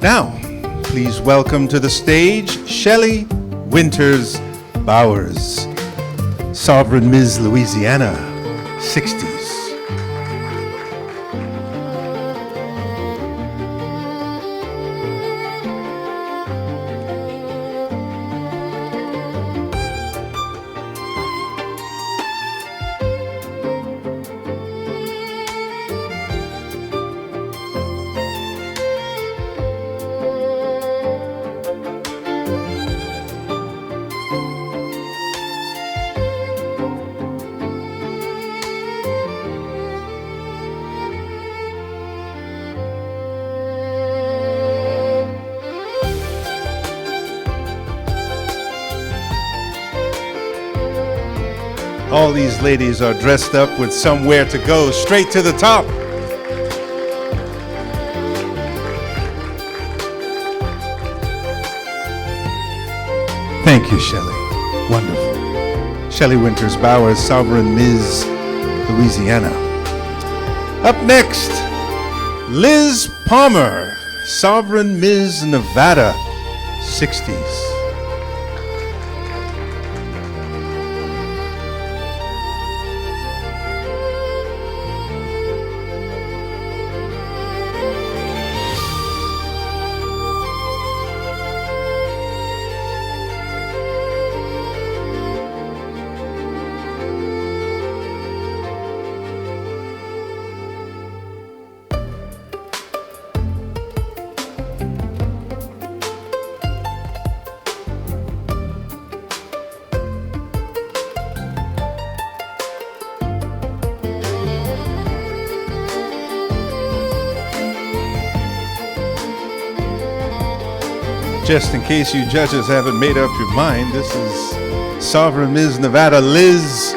Now, please welcome to the stage Shelley Winters Bowers, Sovereign Miss Louisiana, 60s. All these ladies are dressed up with somewhere to go, straight to the top. Thank you, Shelley. Wonderful. Shelley Winters Bowers, Sovereign Ms. Louisiana. Up next, Liz Palmer, Sovereign Ms. Nevada, 60s. Just in case you judges haven't made up your mind, this is Sovereign Ms. Nevada, Liz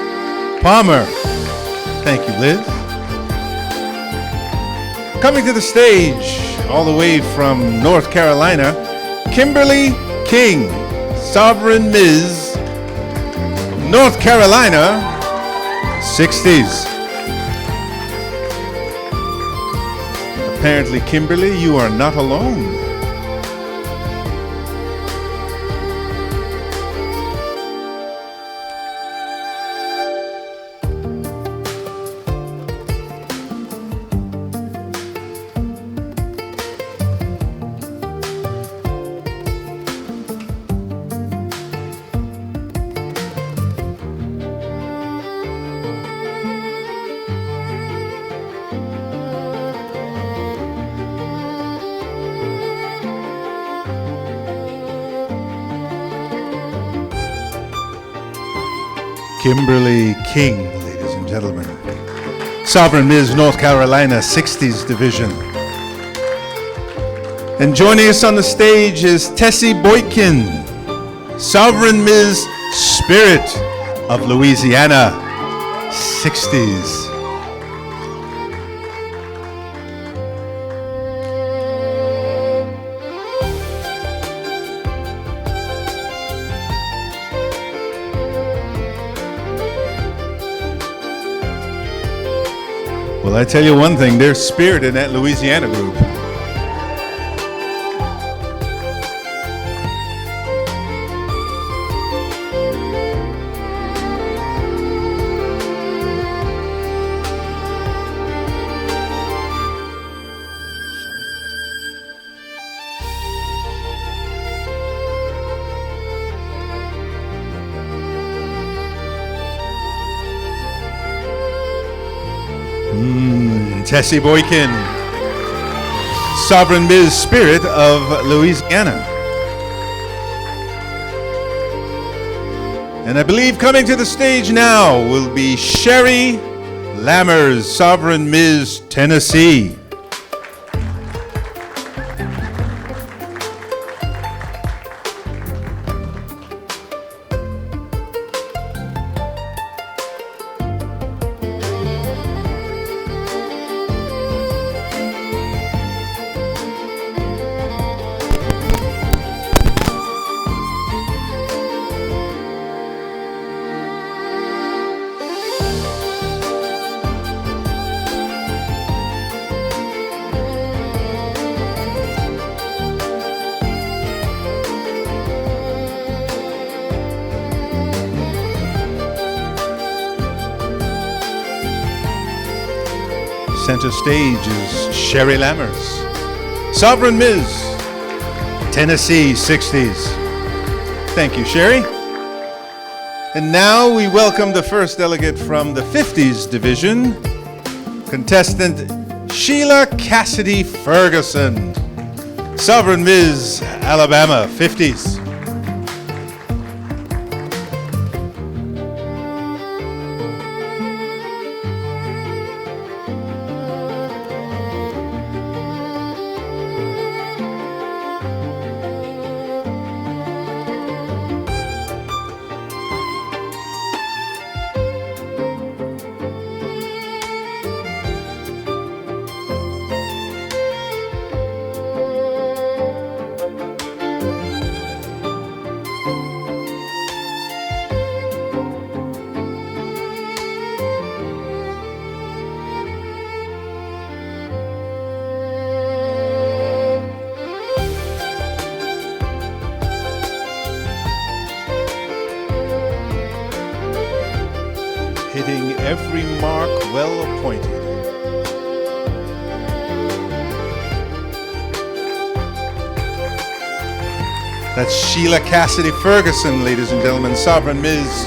Palmer. Thank you, Liz. Coming to the stage, all the way from North Carolina, Kimberly King, Sovereign Ms. North Carolina, 60s. Apparently, Kimberly, you are not alone. Kimberly King, ladies and gentlemen. Sovereign Ms. North Carolina, 60s Division. And joining us on the stage is Tessie Boykin, Sovereign Ms. Spirit of Louisiana, 60s. Well, I tell you one thing, there's spirit in that Louisiana group. Tessie Boykin, Sovereign Ms. Spirit of Louisiana. And I believe coming to the stage now will be Sherry Lammers, Sovereign Ms. Tennessee. Center stage is Sherry Lammers, Sovereign Ms. Tennessee, 60s. Thank you, Sherry. And now we welcome the first delegate from the 50s division, contestant Sheila Cassidy Ferguson, Sovereign Ms. Alabama, 50s. every mark well appointed. That's Sheila Cassidy Ferguson, ladies and gentlemen, Sovereign Ms.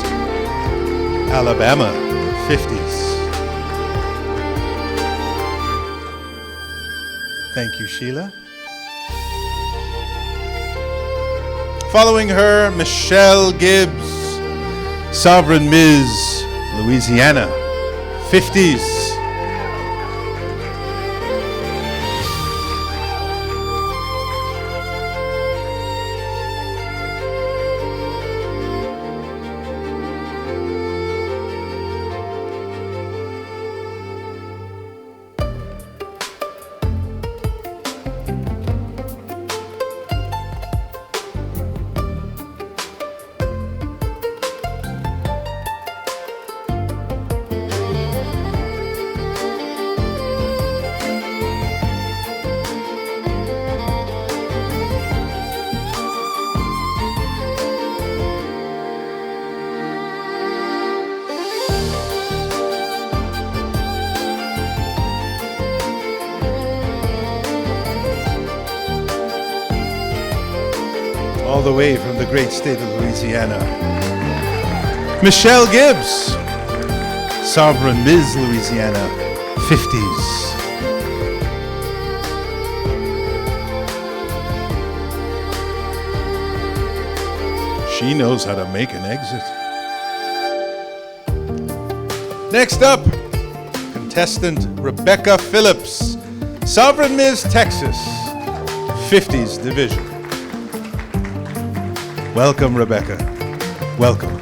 Alabama, 50s. Thank you, Sheila. Following her, Michelle Gibbs, Sovereign Ms. Louisiana, 50s. All the way from the great state of Louisiana, Michelle Gibbs, Sovereign Ms. Louisiana, 50s. She knows how to make an exit. Next up, contestant Rebecca Phillips, Sovereign Ms. Texas, 50s division. Welcome, Rebecca. Welcome.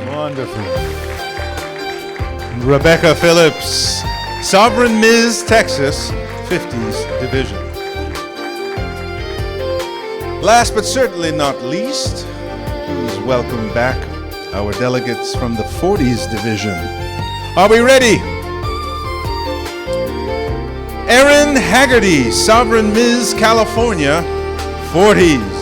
Wonderful. Rebecca Phillips, Sovereign Ms. Texas, 50s division. Last but certainly not least, please welcome back our delegates from the 40s division. Are we ready? Erin Haggerty, Sovereign Ms. California, 40s.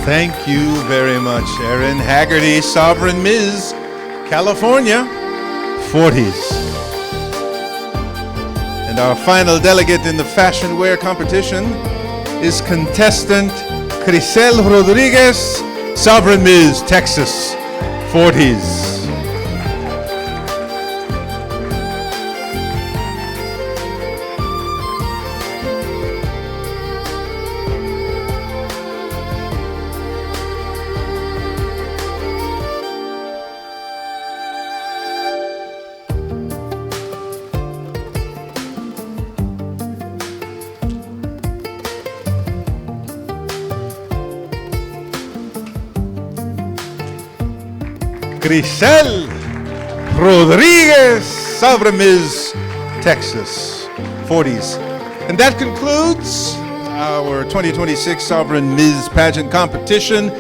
Thank you very much, Erin Haggerty, Sovereign Ms. California, 40s. And our final delegate in the fashion wear competition is contestant Crisel Rodriguez, Sovereign Ms. Texas, 40s. Crisel Rodriguez, Sovereign Ms. Texas, 40s. And that concludes our 2026 Sovereign Ms. Pageant competition.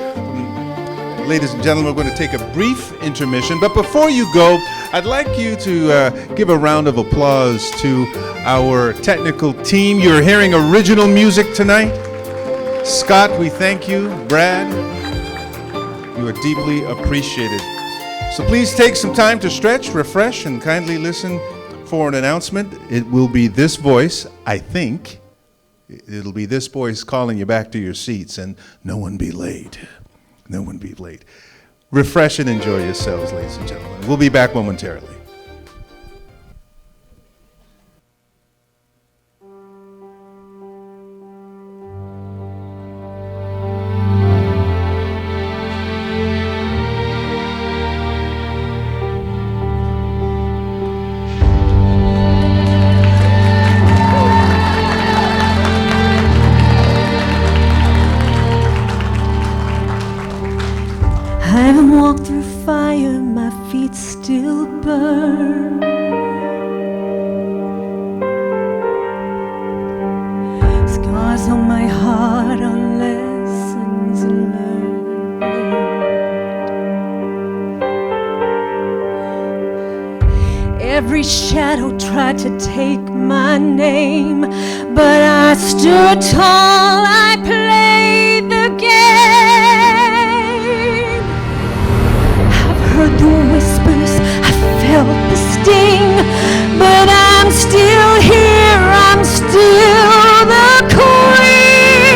Ladies and gentlemen, we're going to take a brief intermission. But before you go, I'd like you to give a round of applause to our technical team. You're hearing original music tonight. Scott, we thank you. Brad, you are deeply appreciated. So please take some time to stretch, refresh, and kindly listen for an announcement. It will be this voice, I think. It'll be this voice calling you back to your seats, and no one be late. No one be late. Refresh and enjoy yourselves, ladies and gentlemen. We'll be back momentarily. I haven't walked through fire, my feet still burn. Scars on my heart are lessons learned. Every shadow tried to take my name, but I stood tall, I played the game. Heard the whispers, I felt the sting, but I'm still here, I'm still the queen.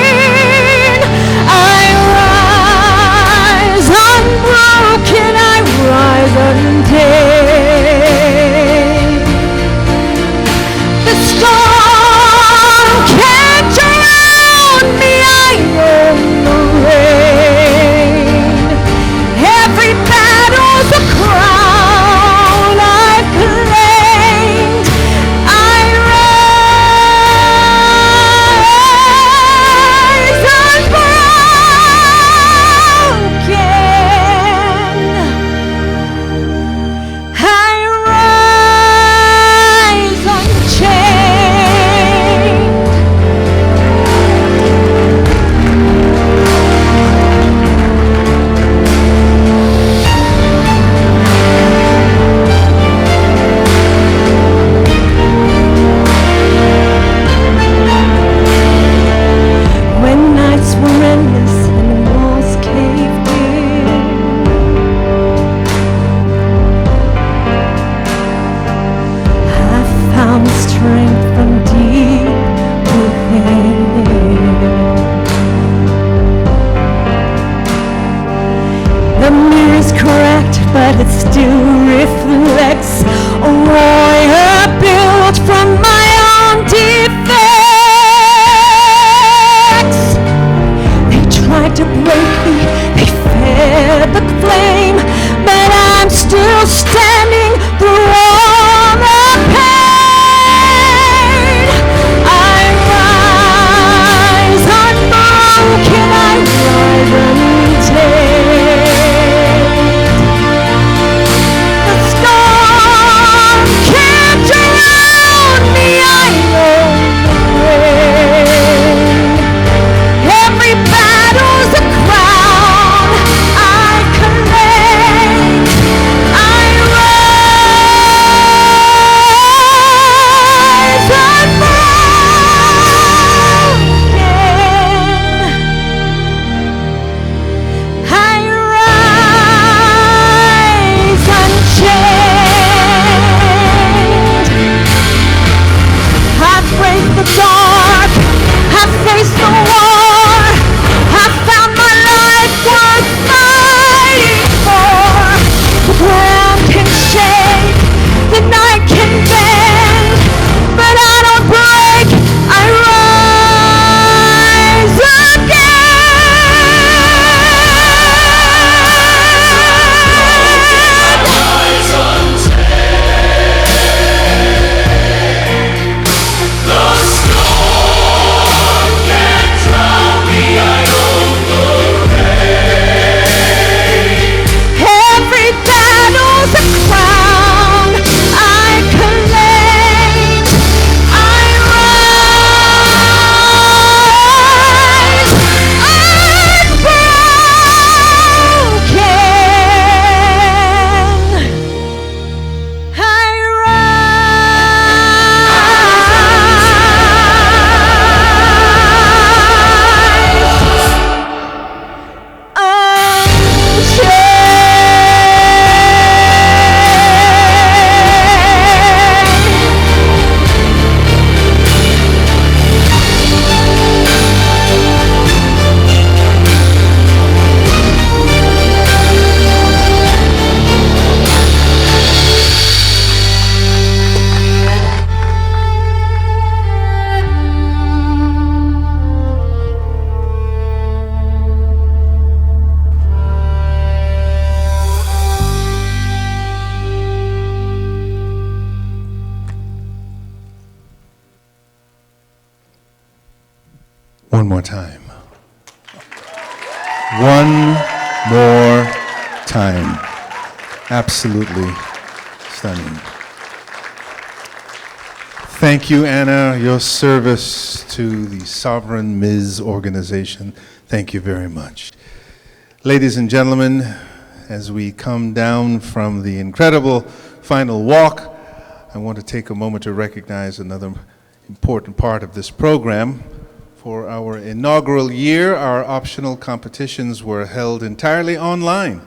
I rise unbroken, I rise untamed. The storm can't drown me, I own the rain. Every battle's a crown I've claimed. I rise unbroken. I rise unchained. When nights were endless and the walls caved in, I found strength from deep within. The mirror's cracked, but it still reflects a warrior built from my own defects. They tried to break me, they fed the flame, but I'm still standing through all the pain. I rise unbroken, I rise untamed. The storm One more time. Absolutely stunning. Thank you, Anna, your service to the Sovereign Ms. organization. Thank you very much. Ladies and gentlemen, as we come down from the incredible final walk, I want to take a moment to recognize another important part of this program. For our inaugural year, our optional competitions were held entirely online,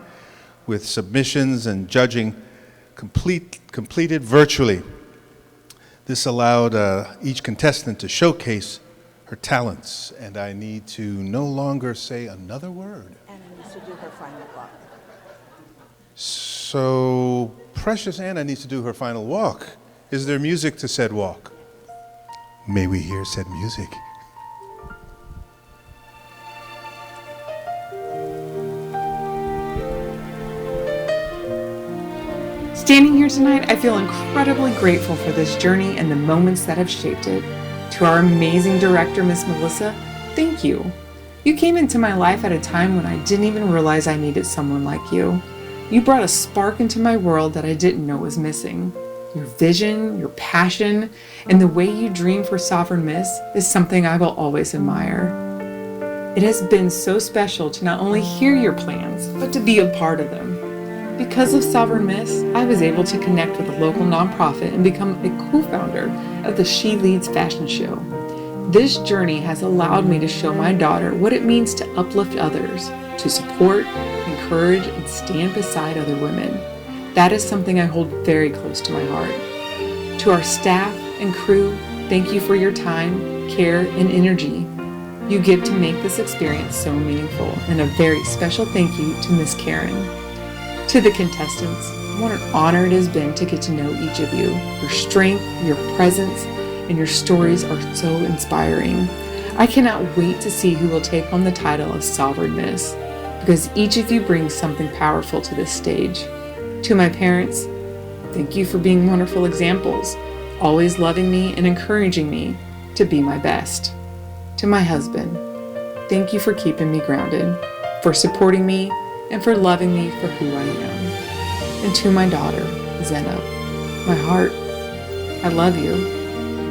with submissions and judging completed virtually. This allowed each contestant to showcase her talents, and I need to no longer say another word. Anna needs to do her final walk. So, precious Anna needs to do her final walk. Is there music to said walk? May we hear said music? Standing here tonight, I feel incredibly grateful for this journey and the moments that have shaped it. To our amazing director, Miss Melissa, thank you. You came into my life at a time when I didn't even realize I needed someone like you. You brought a spark into my world that I didn't know was missing. Your vision, your passion, and the way you dream for Sovereign Miss is something I will always admire. It has been so special to not only hear your plans, but to be a part of them. Because of Sovereign Miss, I was able to connect with a local nonprofit and become a co-founder of the She Leads fashion show. This journey has allowed me to show my daughter what it means to uplift others, to support, encourage, and stand beside other women. That is something I hold very close to my heart. To our staff and crew, thank you for your time, care, and energy you give to make this experience so meaningful. And a very special thank you to Miss Karen. To the contestants, what an honor it has been to get to know each of you. Your strength, your presence, and your stories are so inspiring. I cannot wait to see who will take on the title of Sovereign Miss, because each of you brings something powerful to this stage. To my parents, thank you for being wonderful examples, always loving me and encouraging me to be my best. To my husband, thank you for keeping me grounded, for supporting me, and for loving me for who I am. And to my daughter, Zena, my heart, I love you.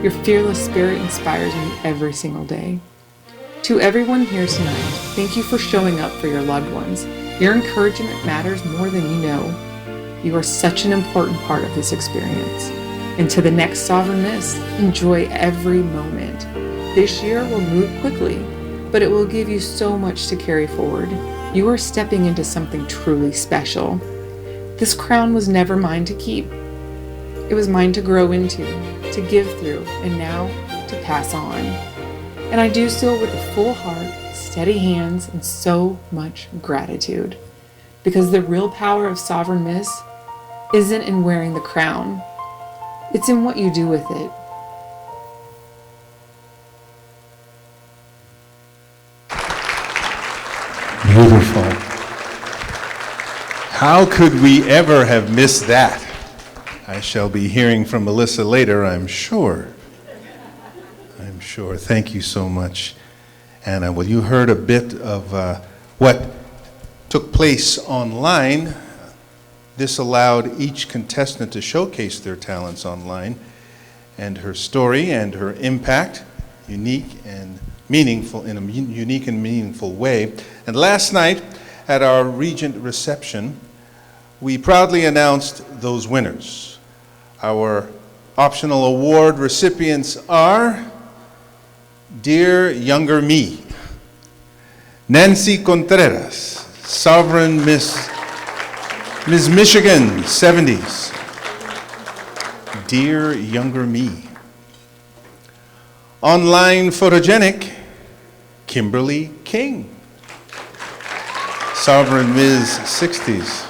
Your fearless spirit inspires me every single day. To everyone here tonight, thank you for showing up for your loved ones. Your encouragement matters more than you know. You are such an important part of this experience. And to the next Sovereign Miss, enjoy every moment. This year will move quickly, but it will give you so much to carry forward. You are stepping into something truly special. This crown was never mine to keep. It was mine to grow into, to give through, and now to pass on. And I do so with a full heart, steady hands, and so much gratitude. Because the real power of Sovereign Miss isn't in wearing the crown. It's in what you do with it. Beautiful. How could we ever have missed that? I shall be hearing from Melissa later, I'm sure. I'm sure. Thank you so much, Anna. Well, you heard a bit of what took place online. This allowed each contestant to showcase their talents online, and her story and her impact, unique and meaningful, in a unique and meaningful way. And last night at our Regent reception, we proudly announced those winners. Our optional award recipients are Dear Younger Me, Nancy Contreras, Sovereign Miss Michigan, 70s. Dear Younger Me. Online Photogenic, Kimberly King, Sovereign Ms. 60s.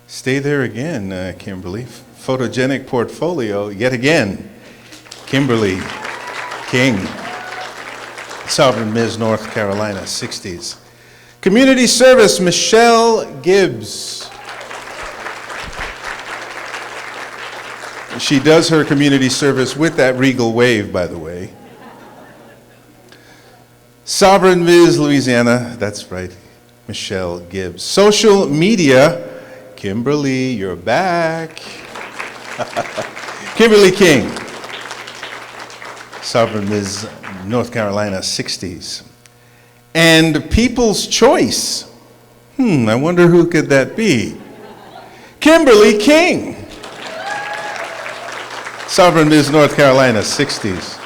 Stay there again, Kimberly. Photogenic Portfolio, yet again, Kimberly King, Sovereign Ms. North Carolina, 60s. Community Service, Michelle Gibbs. She does her community service with that regal wave, by the way. Sovereign Ms. Louisiana, that's right, Michelle Gibbs. Social media, Kimberly, you're back. Kimberly King. Sovereign Ms. North Carolina, 60s. And People's Choice. I wonder who could that be? Kimberly King. Sovereign Ms. North Carolina, 60s.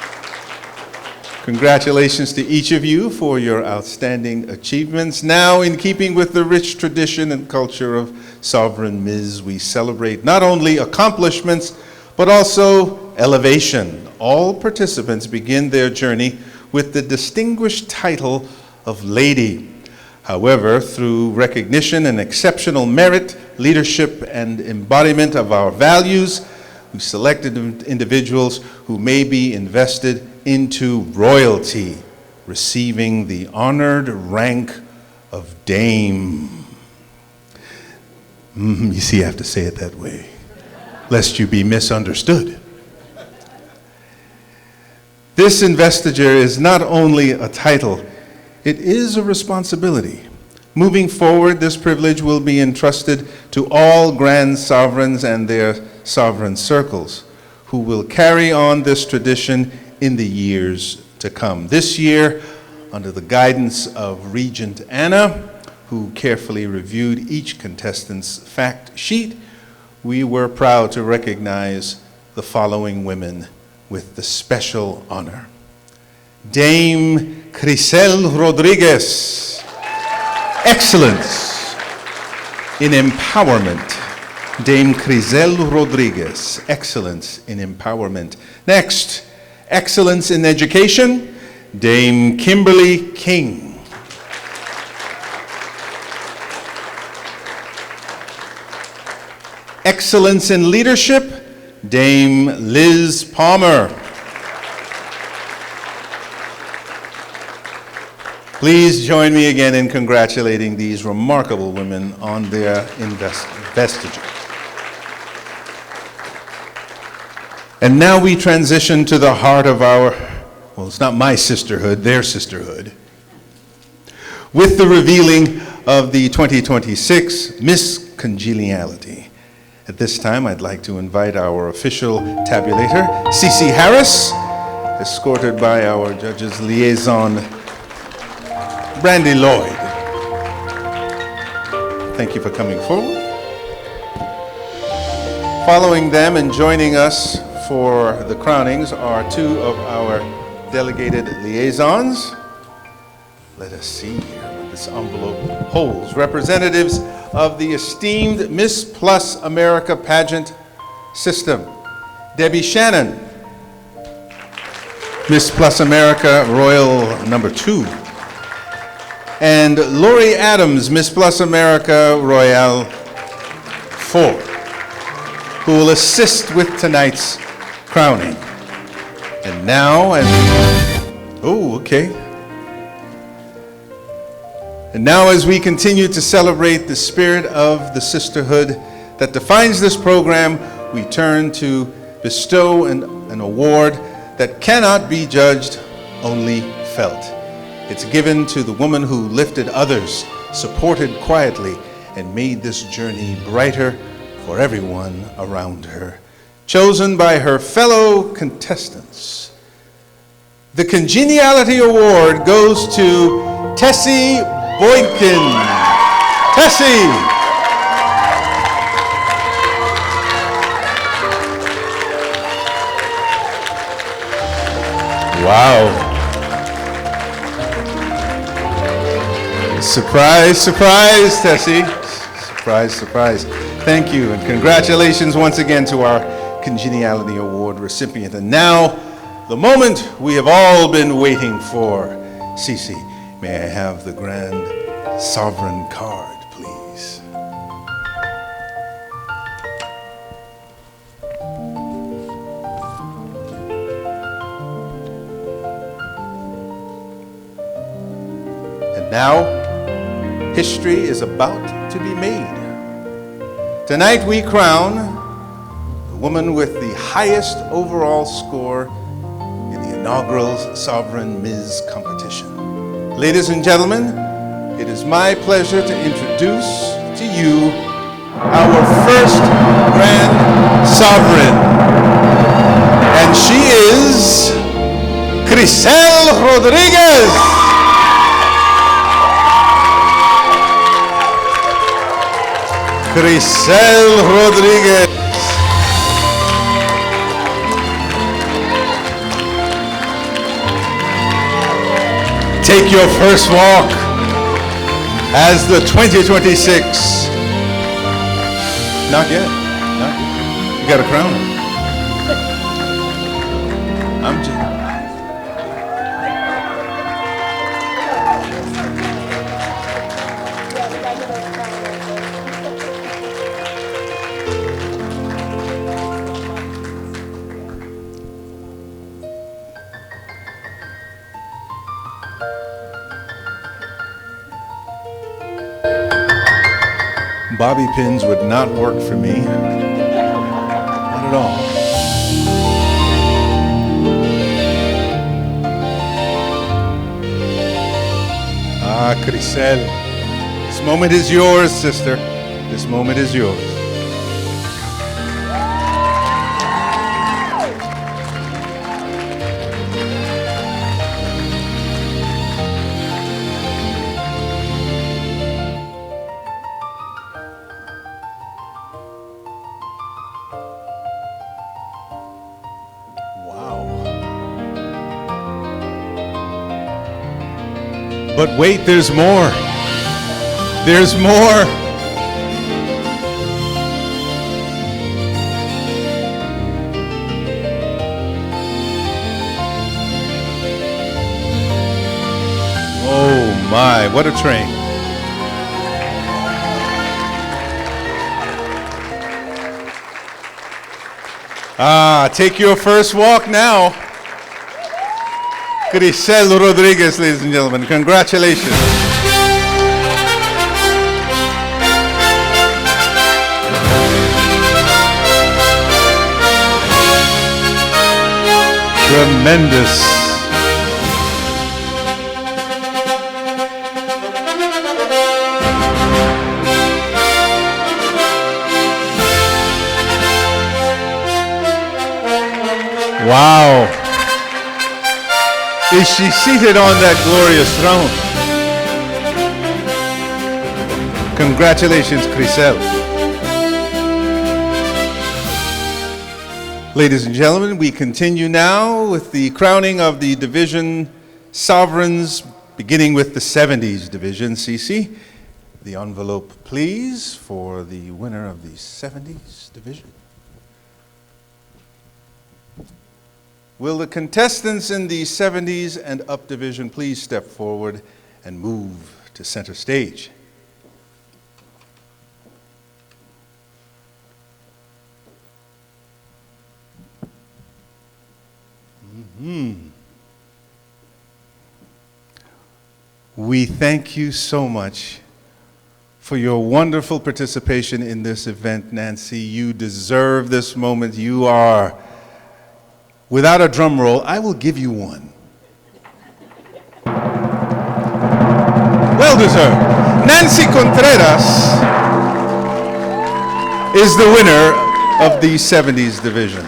Congratulations to each of you for your outstanding achievements. Now, in keeping with the rich tradition and culture of Sovereign Ms., we celebrate not only accomplishments, but also elevation. All participants begin their journey with the distinguished title of Lady. However, through recognition and exceptional merit, leadership, and embodiment of our values, we selected individuals who may be invested into royalty, receiving the honored rank of Dame. You see, I have to say it that way, lest you be misunderstood. This investiture is not only a title, it is a responsibility. Moving forward, this privilege will be entrusted to all grand sovereigns and their sovereign circles, who will carry on this tradition in the years to come. This year, under the guidance of Regent Anna, who carefully reviewed each contestant's fact sheet, we were proud to recognize the following women with the special honor. Dame Crisel Rodriguez, excellence in empowerment. Dame Crisel Rodriguez, excellence in empowerment. Next, excellence in education, Dame Kimberly King. Excellence in leadership, Dame Liz Palmer. Please join me again in congratulating these remarkable women on their investiture. And now we transition to the heart of our, well, it's not my sisterhood, their sisterhood, with the revealing of the 2026 Miss Congeniality. At this time, I'd like to invite our official tabulator, Cece Harris, escorted by our judge's liaison, Brandy Lloyd. Thank you for coming forward. Following them and joining us for the crownings are two of our delegated liaisons. Let us see here what this envelope holds. Representatives of the esteemed Miss Plus America pageant system. Debbie Shannon, Miss Plus America Royal number 2. And Lori Adams, Miss Plus America Royale 4, who will assist with tonight's crowning. And now, And now as we continue to celebrate the spirit of the sisterhood that defines this program, we turn to bestow an award that cannot be judged, only felt. It's given to the woman who lifted others, supported quietly, and made this journey brighter for everyone around her. Chosen by her fellow contestants. The Congeniality Award goes to Tessie Boykin. Tessie! Wow. Surprise, surprise, Tessie. Surprise, surprise. Thank you, and congratulations once again to our Congeniality Award recipient. And now, the moment we have all been waiting for. Cece, may I have the Grand Sovereign card, please? And now, history is about to be made. Tonight we crown the woman with the highest overall score in the inaugural Sovereign Ms. competition. Ladies and gentlemen, it is my pleasure to introduce to you our first grand sovereign. And she is Crisel Rodriguez. Crisel Rodriguez. Take your first walk as the 2026. Not yet. Not yet. You got a crown. I'm just. Bobby pins would not work for me. Not at all. Ah, Crisel. This moment is yours, sister. This moment is yours. But wait, there's more. There's more. Oh my, what a train. Ah, take your first walk now. Crisel Rodriguez, ladies and gentlemen. Congratulations. Tremendous. Wow. Is she seated on that glorious throne? Congratulations, Crisel. Ladies and gentlemen, we continue now with the crowning of the division sovereigns, beginning with the 70s division. Cece, the envelope, please, for the winner of the 70s division. Will the contestants in the 70s and up division please step forward and move to center stage? We thank you so much for your wonderful participation in this event, Nancy. You deserve this moment. You are, without a drum roll, I will give you one. Well deserved. Nancy Contreras is the winner of the 70s division.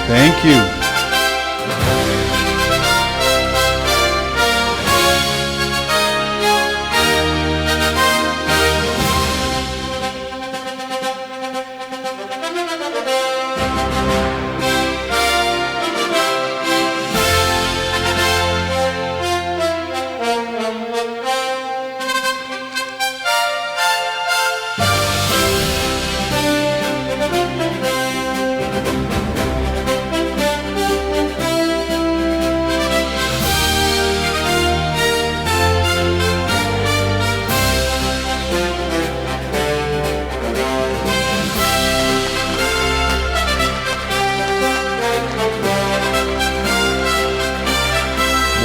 Thank you.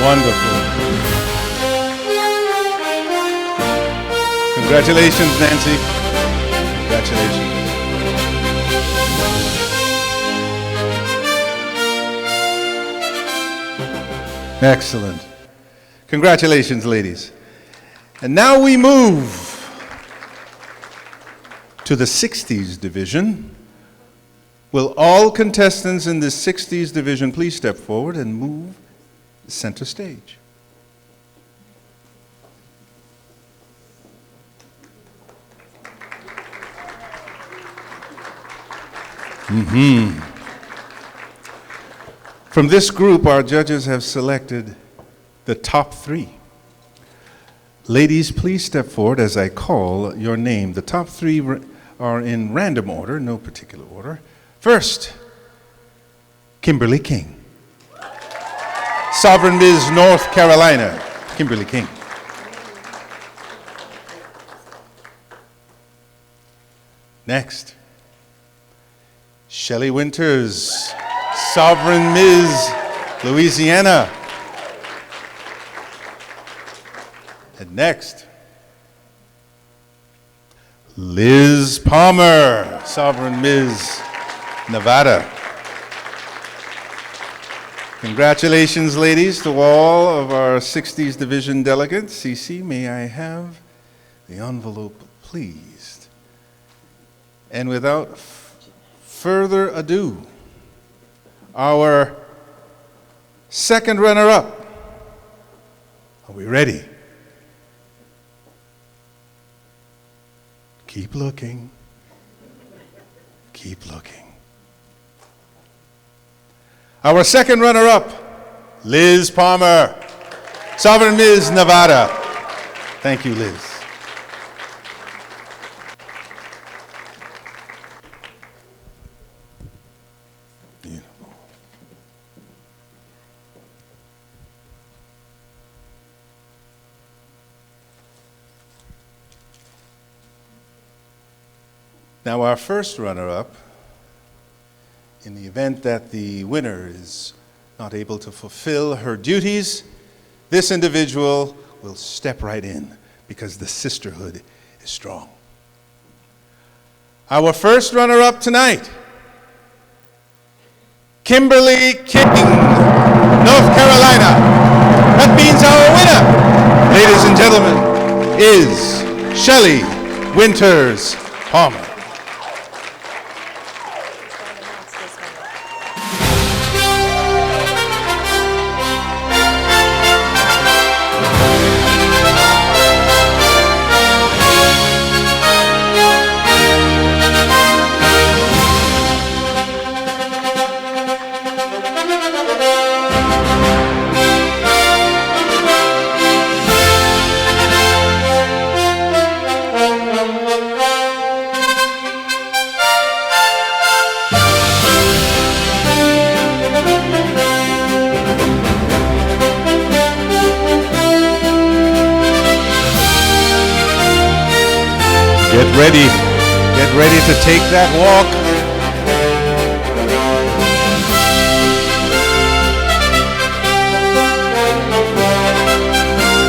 Wonderful. Congratulations, Nancy. Congratulations. Excellent. Congratulations, ladies. And now we move to the 60s division. Will all contestants in the 60s division please step forward and move center stage? From this group, our judges have selected the top 3. Ladies, please step forward as I call your name. The top 3 are in random order, no particular order. First, Kimberly King. Sovereign Miss North Carolina, Kimberly King. Next, Shelley Winters, Sovereign Miss Louisiana. And next, Liz Palmer, Sovereign Miss Nevada. Congratulations, ladies, to all of our 60s division delegates. Cece, may I have the envelope, please? And without further ado, our second runner-up. Are we ready? Keep looking. Keep looking. Our second runner-up, Liz Palmer, Sovereign Miss Nevada. Thank you, Liz. Beautiful. Now, our first runner-up, in the event that the winner is not able to fulfill her duties, this individual will step right in because the sisterhood is strong. Our first runner-up tonight, Kimberly King, North Carolina. That means our winner, ladies and gentlemen, is Shelley Winters Palmer. Get ready to take that walk.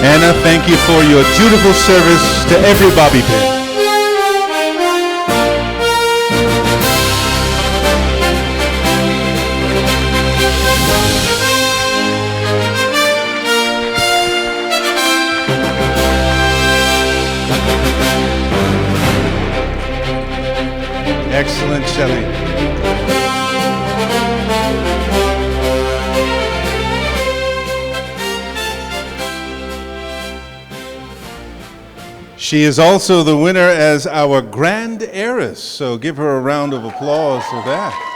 Anna, thank you for your dutiful service to every bobby pin. Excellent, Shelley. She is also the winner as our grand heiress, so give her a round of applause for that.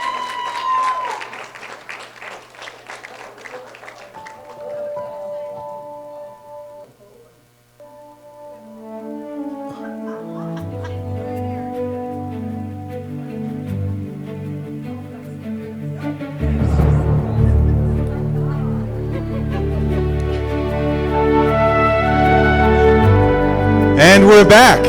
And we're back.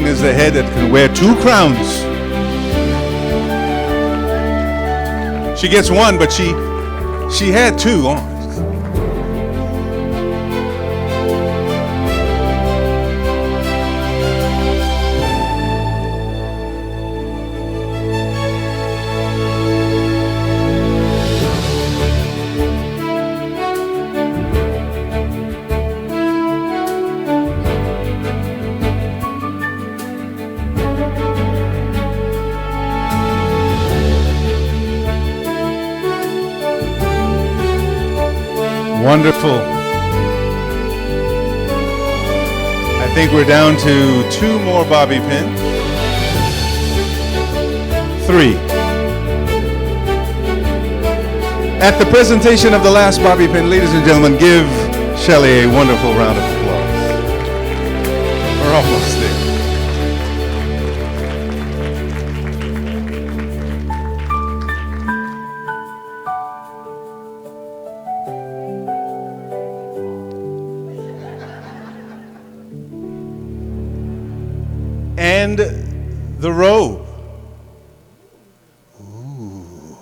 long as the head that can wear two crowns. She gets one, but she had two on. Wonderful. I think we're down to two more bobby pins. Three. At the presentation of the last bobby pin, ladies and gentlemen, give Shelley a wonderful round of applause. We're almost there. And the robe. Ooh.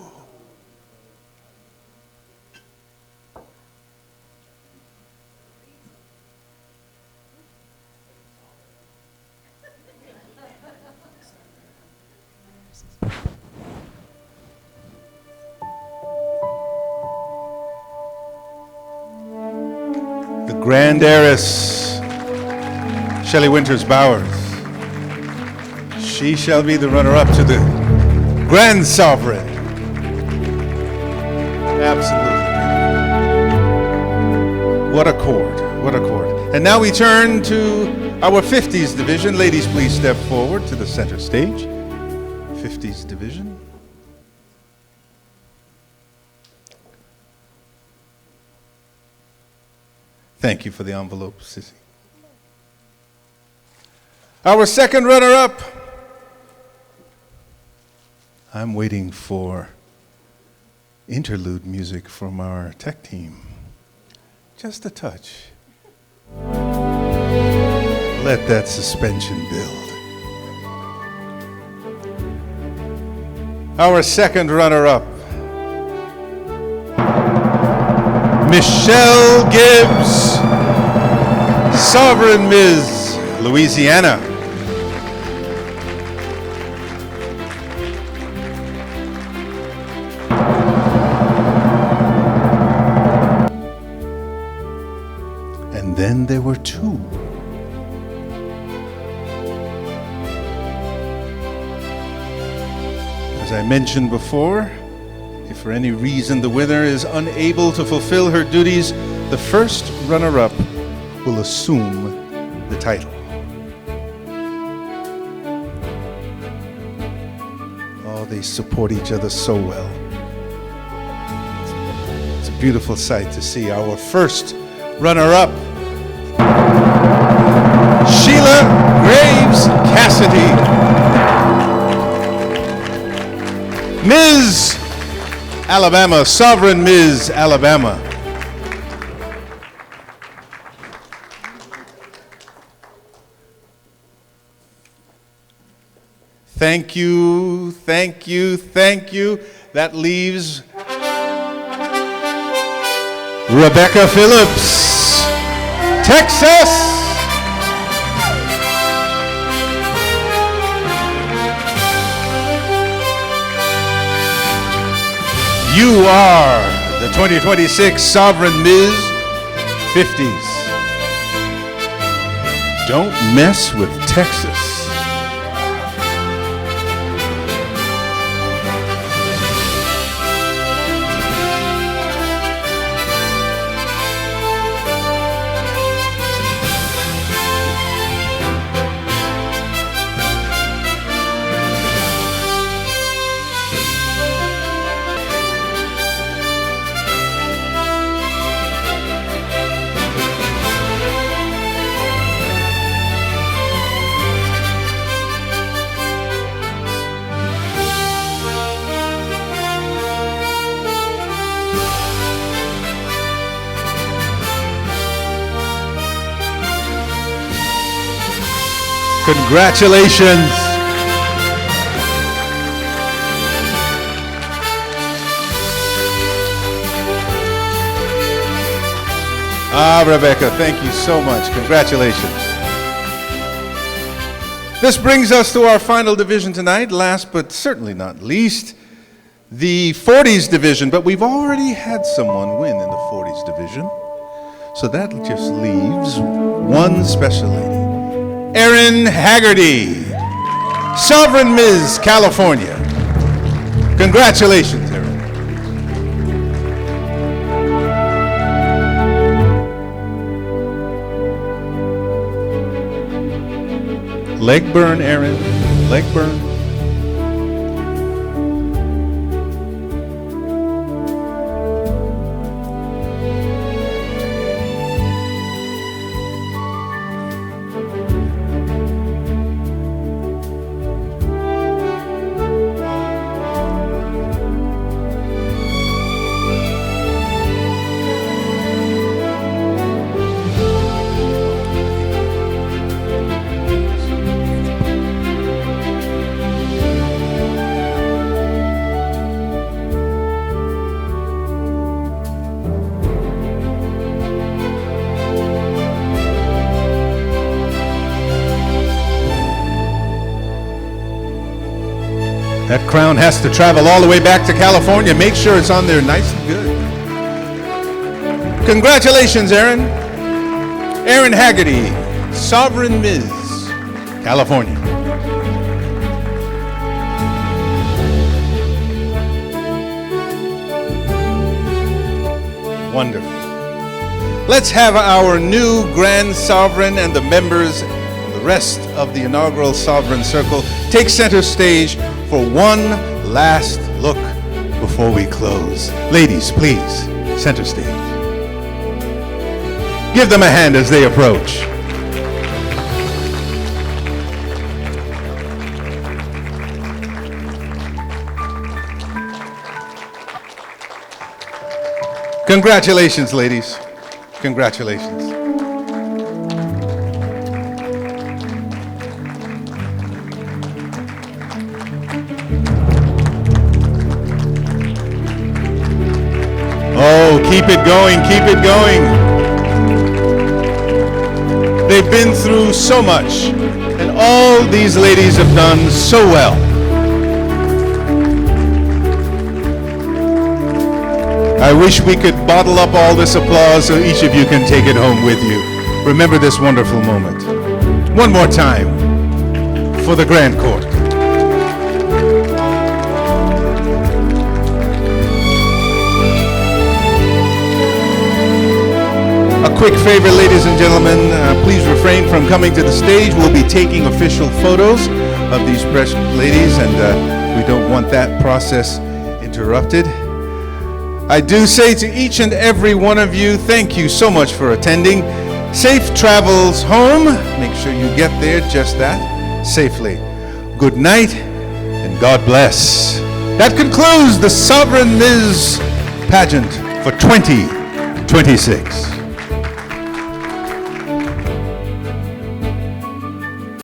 The grand heiress, Shelley Winters Bowers. She shall be the runner-up to the Grand Sovereign. Absolutely. What a chord, what a chord. And now we turn to our 50s division. Ladies, please step forward to the center stage. 50s division. Thank you for the envelope, Sissy. Our second runner-up. I'm waiting for interlude music from our tech team. Just a touch. Let that suspension build. Our second runner-up, Michelle Gibbs, Sovereign Miss Louisiana. And then there were two. As I mentioned before, if for any reason the winner is unable to fulfill her duties, the first runner-up will assume the title. Oh, they support each other so well. It's a beautiful sight to see. Our first runner-up, Sheila Graves Cassidy, Ms. Alabama, Sovereign Ms. Alabama. Thank you, thank you, thank you. That leaves Rebecca Phillips, Texas. You are the 2026 Sovereign Ms. 50s. Don't mess with Texas. Congratulations. Rebecca, thank you so much. Congratulations. This brings us to our final division tonight, last but certainly not least, the 40s division. But we've already had someone win in the 40s division. So that just leaves one special lady. Erin Haggerty, Sovereign Ms. California. Congratulations, Erin. Leg burn, Erin. Leg burn. That crown has to travel all the way back to California. Make sure it's on there nice and good. Congratulations, Erin. Erin Haggerty, Sovereign Ms. California. Wonderful. Let's have our new Grand Sovereign and the members and the rest of the inaugural Sovereign Circle take center stage for one last look before we close. Ladies, please, center stage. Give them a hand as they approach. Congratulations, ladies. Congratulations. Oh, keep it going, keep it going. They've been through so much, and all these ladies have done so well. I wish we could bottle up all this applause so each of you can take it home with you. Remember this wonderful moment. One more time for the Grand Court. A quick favor, ladies and gentlemen, please refrain from coming to the stage. We'll be taking official photos of these precious ladies, and we don't want that process interrupted. I do say to each and every one of you, thank you so much for attending. Safe travels home. Make sure you get there just that, safely. Good night, and God bless. That concludes the Sovereign Ms. Pageant for 2026.